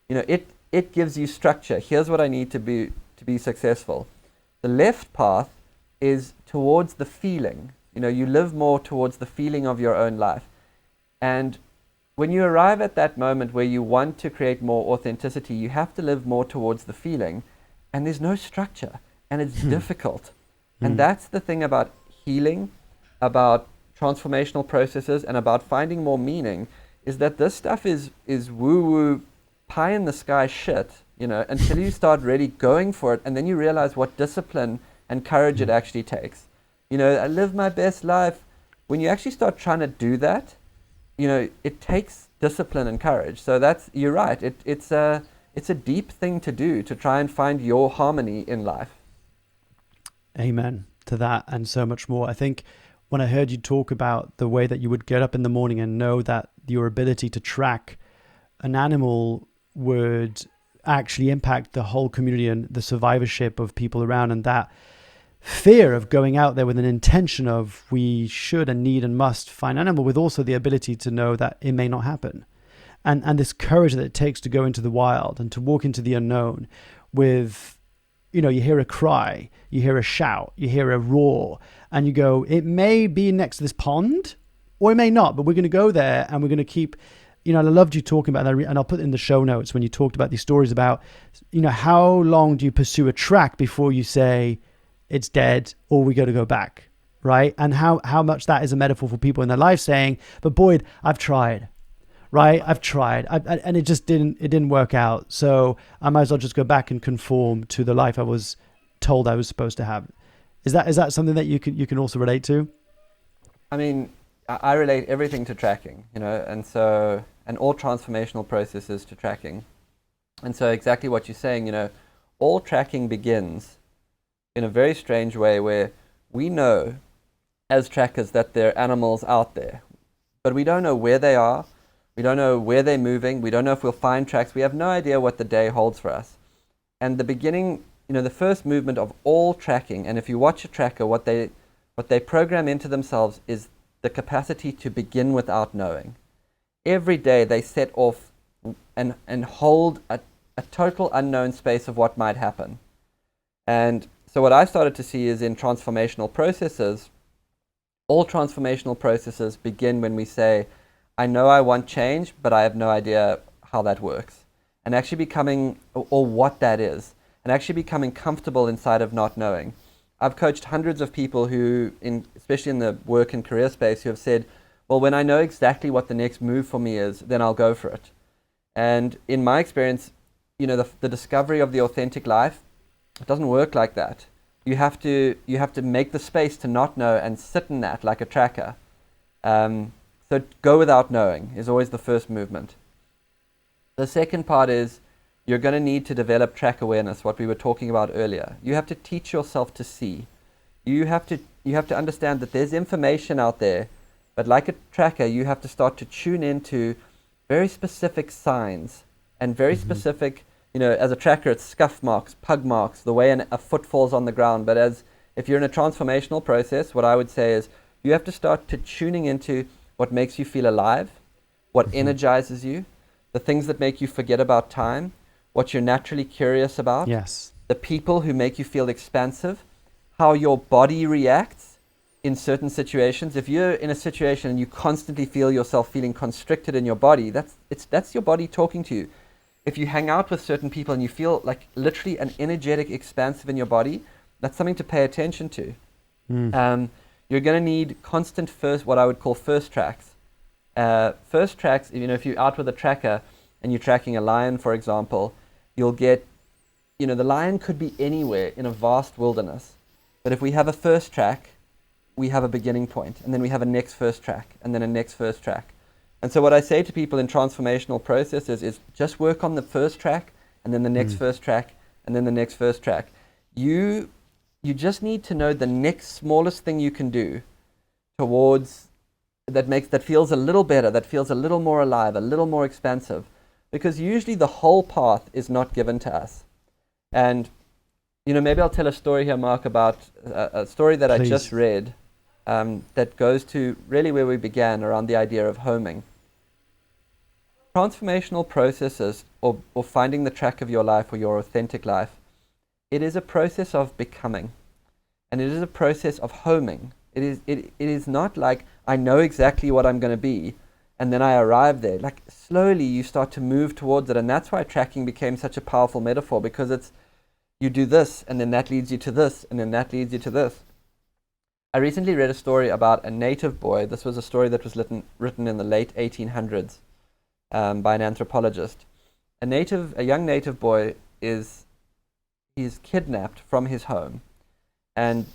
it gives you structure. Here's what I need to be successful. The left path is towards the feeling. You live more towards the feeling of your own life. And when you arrive at that moment where you want to create more authenticity, you have to live more towards the feeling, and there's no structure, and it's difficult. And that's the thing about healing, about transformational processes, and about finding more meaning, is that this stuff is woo-woo, pie in the sky shit, until you start really going for it, and then you realize what discipline and courage it actually takes. I live my best life. When you actually start trying to do that, it takes discipline and courage. So you're right. It's a deep thing to do, to try and find your harmony in life. Amen to that, and so much more. I think when I heard you talk about the way that you would get up in the morning and know that your ability to track an animal would actually impact the whole community and the survivorship of people around, and that fear of going out there with an intention of we should and need and must find an animal, with also the ability to know that it may not happen, and this courage that it takes to go into the wild and to walk into the unknown with, you hear a cry, you hear a shout, you hear a roar, and you go, it may be next to this pond or it may not, but we're going to go there and we're going to keep, I loved you talking about that, and I'll put it in the show notes when you talked about these stories about, how long do you pursue a track before you say it's dead or we got to go back, right? And how much that is a metaphor for people in their life saying, but Boyd, I've tried, right? I've tried, and it just didn't work out. So I might as well just go back and conform to the life I was told I was supposed to have. Is that something that you can also relate to? I mean, I relate everything to tracking, and all transformational processes to tracking. And so exactly what you're saying, all tracking begins in a very strange way where we know as trackers that there are animals out there, but we don't know where they are. We don't know where they're moving. We don't know if we'll find tracks. We have no idea what the day holds for us. And the beginning, the first movement of all tracking, and if you watch a tracker, what they program into themselves is the capacity to begin without knowing. Every day they set off and hold a total unknown space of what might happen. And so what I started to see is in transformational processes, all transformational processes begin when we say, I know I want change, but I have no idea how that works. And actually becoming, or what that is, and actually becoming comfortable inside of not knowing. I've coached hundreds of people who, especially in the work and career space, who have said, well, when I know exactly what the next move for me is, then I'll go for it. And in my experience, the discovery of the authentic life, it doesn't work like that. You have to make the space to not know and sit in that like a tracker. So go without knowing is always the first movement. The second part is you're going to need to develop track awareness, what we were talking about earlier. You have to teach yourself to see. You have to understand that there's information out there, but like a tracker, you have to start to tune into very specific signs and very specific, as a tracker, it's scuff marks, pug marks, the way a foot falls on the ground. But if you're in a transformational process, what I would say is you have to start to tuning into what makes you feel alive, what energizes you, the things that make you forget about time, what you're naturally curious about, yes, the people who make you feel expansive, how your body reacts in certain situations. If you're in a situation and you constantly feel yourself feeling constricted in your body, that's your body talking to you. If you hang out with certain people and you feel like literally an energetic expansive in your body, that's something to pay attention to. You're going to need constant what I would call first tracks. First tracks, if you're out with a tracker and you're tracking a lion, for example, you'll get, the lion could be anywhere in a vast wilderness. But if we have a first track, we have a beginning point, and then we have a next first track, and then a next first track. And so what I say to people in transformational processes is just work on the first track, and then the next first track, and then the next first track. You just need to know the next smallest thing you can do towards that feels a little better, that feels a little more alive, a little more expansive, because usually the whole path is not given to us. And maybe I'll tell a story here, Mark, about a story that Please. I just read. that goes to really where we began around the idea of homing. Transformational processes, or finding the track of your life or your authentic life, it is a process of becoming, and it is a process of homing. It is not like I know exactly what I'm going to be and then I arrive there. Like slowly you start to move towards it, and that's why tracking became such a powerful metaphor, because it's you do this and then that leads you to this and then that leads you to this. I recently read a story about a native boy. This was a story that was written in the late 1800s by an anthropologist. A young native boy is kidnapped from his home, and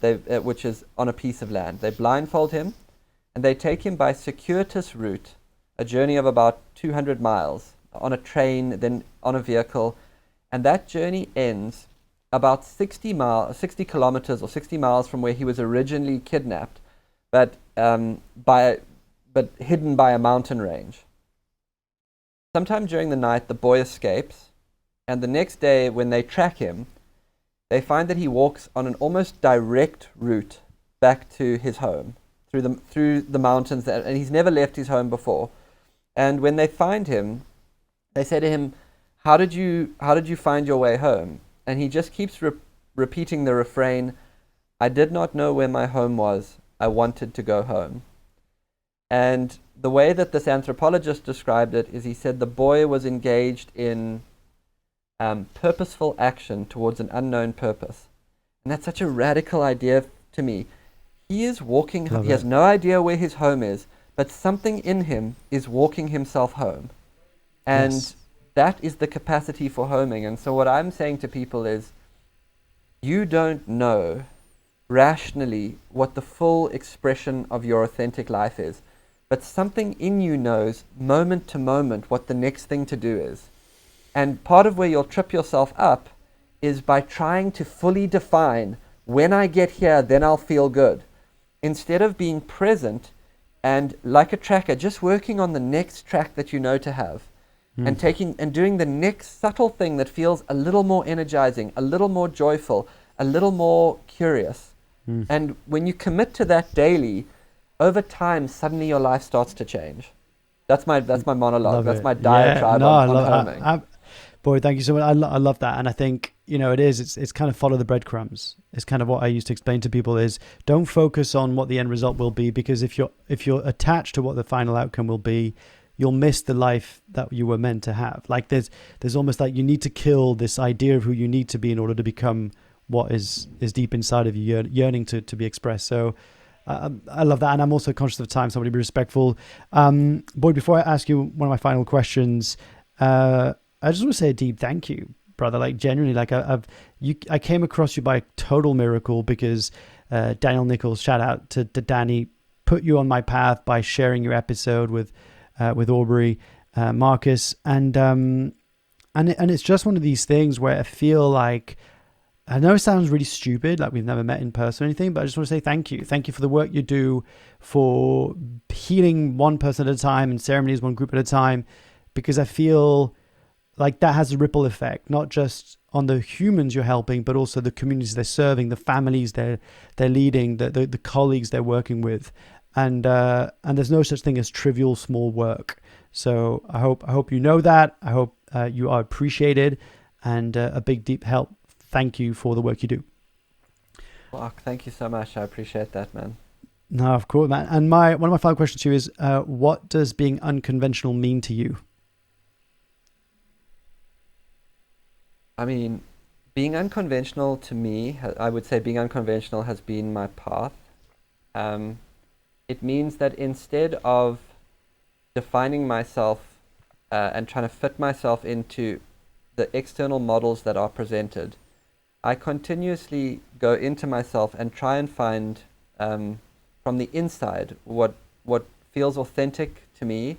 which is on a piece of land. They blindfold him, and they take him by circuitous route, a journey of about 200 miles, on a train, then on a vehicle, and that journey ends about 60 kilometers or 60 miles from where he was originally kidnapped, but hidden by a mountain range. Sometime during the night, the boy escapes, and the next day when they track him, they find that he walks on an almost direct route back to his home through the mountains, and he's never left his home before. And when they find him, they say to him, how did you find your way home? And he just keeps repeating the refrain, I did not know where my home was. I wanted to go home. And the way that this anthropologist described it is, he said the boy was engaged in purposeful action towards an unknown purpose. And that's such a radical idea to me. He is walking, he has no idea where his home is, but something in him is walking himself home. And that is the capacity for homing. And so what I'm saying to people is, you don't know rationally what the full expression of your authentic life is, but something in you knows moment to moment what the next thing to do is. And part of where you'll trip yourself up is by trying to fully define, when I get here, then I'll feel good. Instead of being present and, like a tracker, just working on the next track that you know to have, and doing the next subtle thing that feels a little more energizing, a little more joyful, a little more curious. And when you commit to that daily, over time, suddenly your life starts to change. That's my monologue. That's my diatribe on homing. Boy, thank you so much. I love that. And I think, it's kind of follow the breadcrumbs. It's kind of what I used to explain to people is, don't focus on what the end result will be, because if you're attached to what the final outcome will be, you'll miss the life that you were meant to have. Like there's almost like you need to kill this idea of who you need to be in order to become what is deep inside of you, yearning to be expressed. So I love that. And I'm also conscious of time, so I want to be respectful. Boyd, before I ask you one of my final questions, I just want to say a deep thank you, brother. Like genuinely, like I came across you by total miracle, because Daniel Nichols, shout out to Danny, put you on my path by sharing your episode with Aubrey, Marcus, and it's just one of these things where I feel like, I know it sounds really stupid, like we've never met in person or anything, but I just want to say thank you. Thank you for the work you do, for healing one person at a time and ceremonies one group at a time, because I feel like that has a ripple effect, not just on the humans you're helping, but also the communities they're serving, the families they're leading, the colleagues they're working with. And there's no such thing as trivial small work. So I hope you know that. I hope you are appreciated, and a big deep help. Thank you for the work you do. Mark, thank you so much. I appreciate that, man. No, of course, man. And one of my final questions to you is, what does being unconventional mean to you? I mean, being unconventional to me, I would say being unconventional has been my path. It means that instead of defining myself and trying to fit myself into the external models that are presented, I continuously go into myself and try and find from the inside what feels authentic to me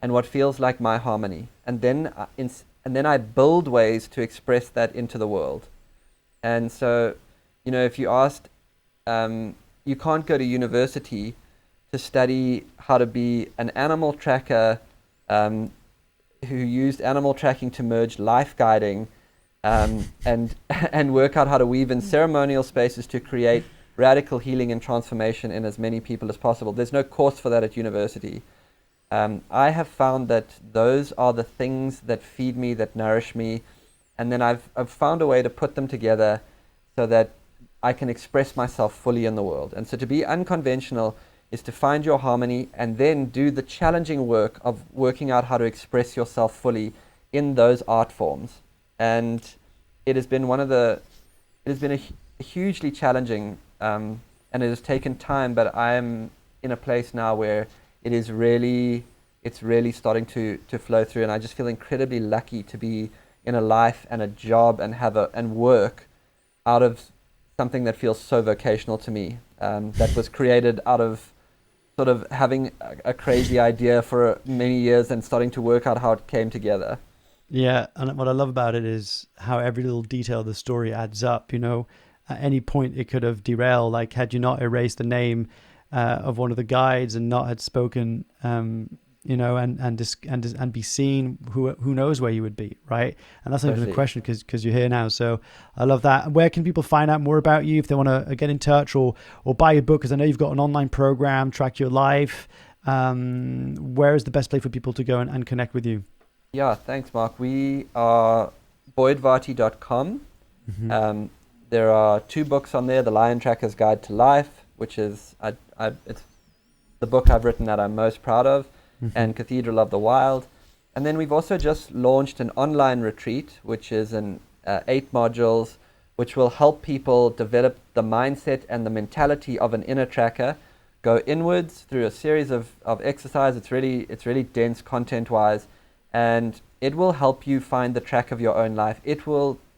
and what feels like my harmony. And then I build ways to express that into the world. And so, if you asked, you can't go to university to study how to be an animal tracker who used animal tracking to merge life guiding and work out how to weave in ceremonial spaces to create radical healing and transformation in as many people as possible. There's no course for that at university. I have found that those are the things that feed me, that nourish me, and then I've found a way to put them together so that I can express myself fully in the world. And so to be unconventional is to find your harmony and then do the challenging work of working out how to express yourself fully in those art forms. And it has been a hugely challenging, and it has taken time, but I'm in a place now where it's really starting to flow through, and I just feel incredibly lucky to be in a life and a job and work out of something that feels so vocational to me, that was created out of sort of having a crazy idea for many years and starting to work out how it came together. Yeah, and what I love about it is how every little detail of the story adds up. You know, at any point it could have derailed. Like, had you not erased the name of one of the guides and not had spoken, you know, and be seen, who knows where you would be, right? And that's not even a question because you're here now. So I love that. Where can people find out more about you if they want to get in touch or buy your book? Because I know you've got an online program, Track Your Life. Where is the best place for people to go and connect with you? Yeah, thanks, Mark. We are boydvarty.com. Mm-hmm. There are 2 books on there: The Lion Tracker's Guide to Life, which is it's the book I've written that I'm most proud of, mm-hmm. and Cathedral of the Wild. And then we've also just launched an online retreat, which is 8 modules, which will help people develop the mindset and the mentality of an inner tracker, go inwards through a series of exercise. It's really dense content-wise, and it will help you find the track of your own life.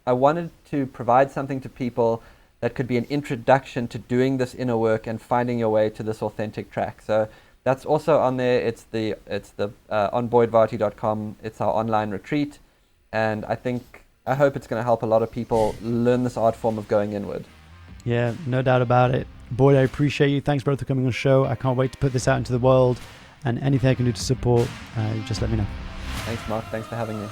I wanted to provide something to people that could be an introduction to doing this inner work and finding your way to this authentic track. So that's also on there. It's the on boydvarty.com. It's our online retreat, and I hope it's going to help a lot of people learn this art form of going inward. Yeah, no doubt about it. Boyd, I appreciate you. Thanks, both, for coming on the show. I can't wait to put this out into the world, and anything I can do to support, just let me know. Thanks, Mark. Thanks for having me.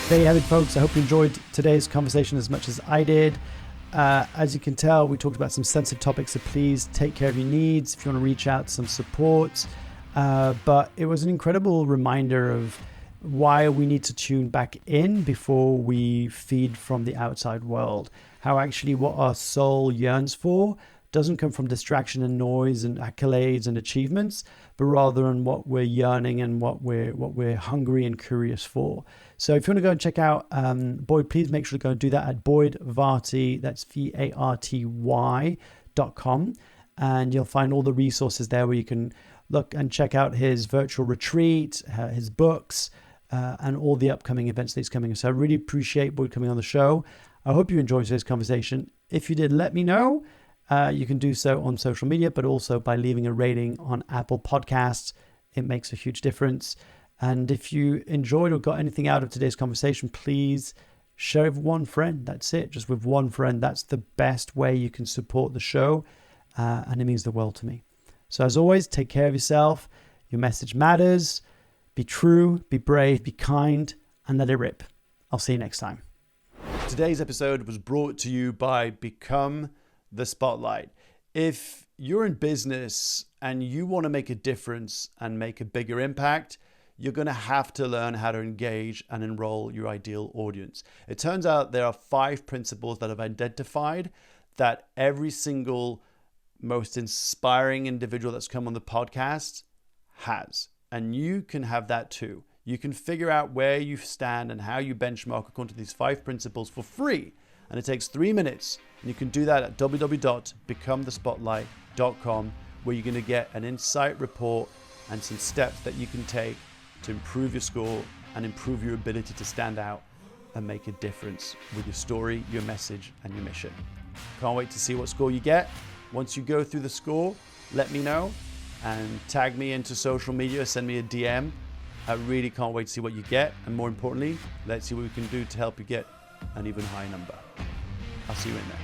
There you have it, folks. I hope you enjoyed today's conversation as much as I did. As you can tell, we talked about some sensitive topics, so please take care of your needs if you want to reach out some support. But it was an incredible reminder of why we need to tune back in before we feed from the outside world. How actually what our soul yearns for doesn't come from distraction and noise and accolades and achievements, but rather on what we're yearning and what we're hungry and curious for. So if you want to go and check out Boyd, please make sure to go and do that at Boyd Varty, that's VARTY.com, and you'll find all the resources there where you can look and check out his virtual retreat, his books, and all the upcoming events that he's coming. So I really appreciate Boyd coming on the show. I hope you enjoyed today's conversation. If you did, let me know. You can do so on social media, but also by leaving a rating on Apple Podcasts. It makes a huge difference. And if you enjoyed or got anything out of today's conversation, please share it with one friend. That's it. Just with one friend. That's the best way you can support the show. And it means the world to me. So as always, take care of yourself. Your message matters. Be true, be brave, be kind, and let it rip. I'll see you next time. Today's episode was brought to you by Become the Spotlight. If you're in business and you want to make a difference and make a bigger impact, you're going to have to learn how to engage and enroll your ideal audience. It turns out there are 5 principles that I've identified that every single most inspiring individual that's come on the podcast has. And you can have that too. You can figure out where you stand and how you benchmark according to these 5 principles for free. And it takes 3 minutes. And you can do that at www.becomethespotlight.com, where you're going to get an insight report and some steps that you can take to improve your score and improve your ability to stand out and make a difference with your story, your message, and your mission. Can't wait to see what score you get. Once you go through the score, let me know and tag me into social media, send me a DM. I really can't wait to see what you get. And more importantly, let's see what we can do to help you get an even higher number. I'll see you in there.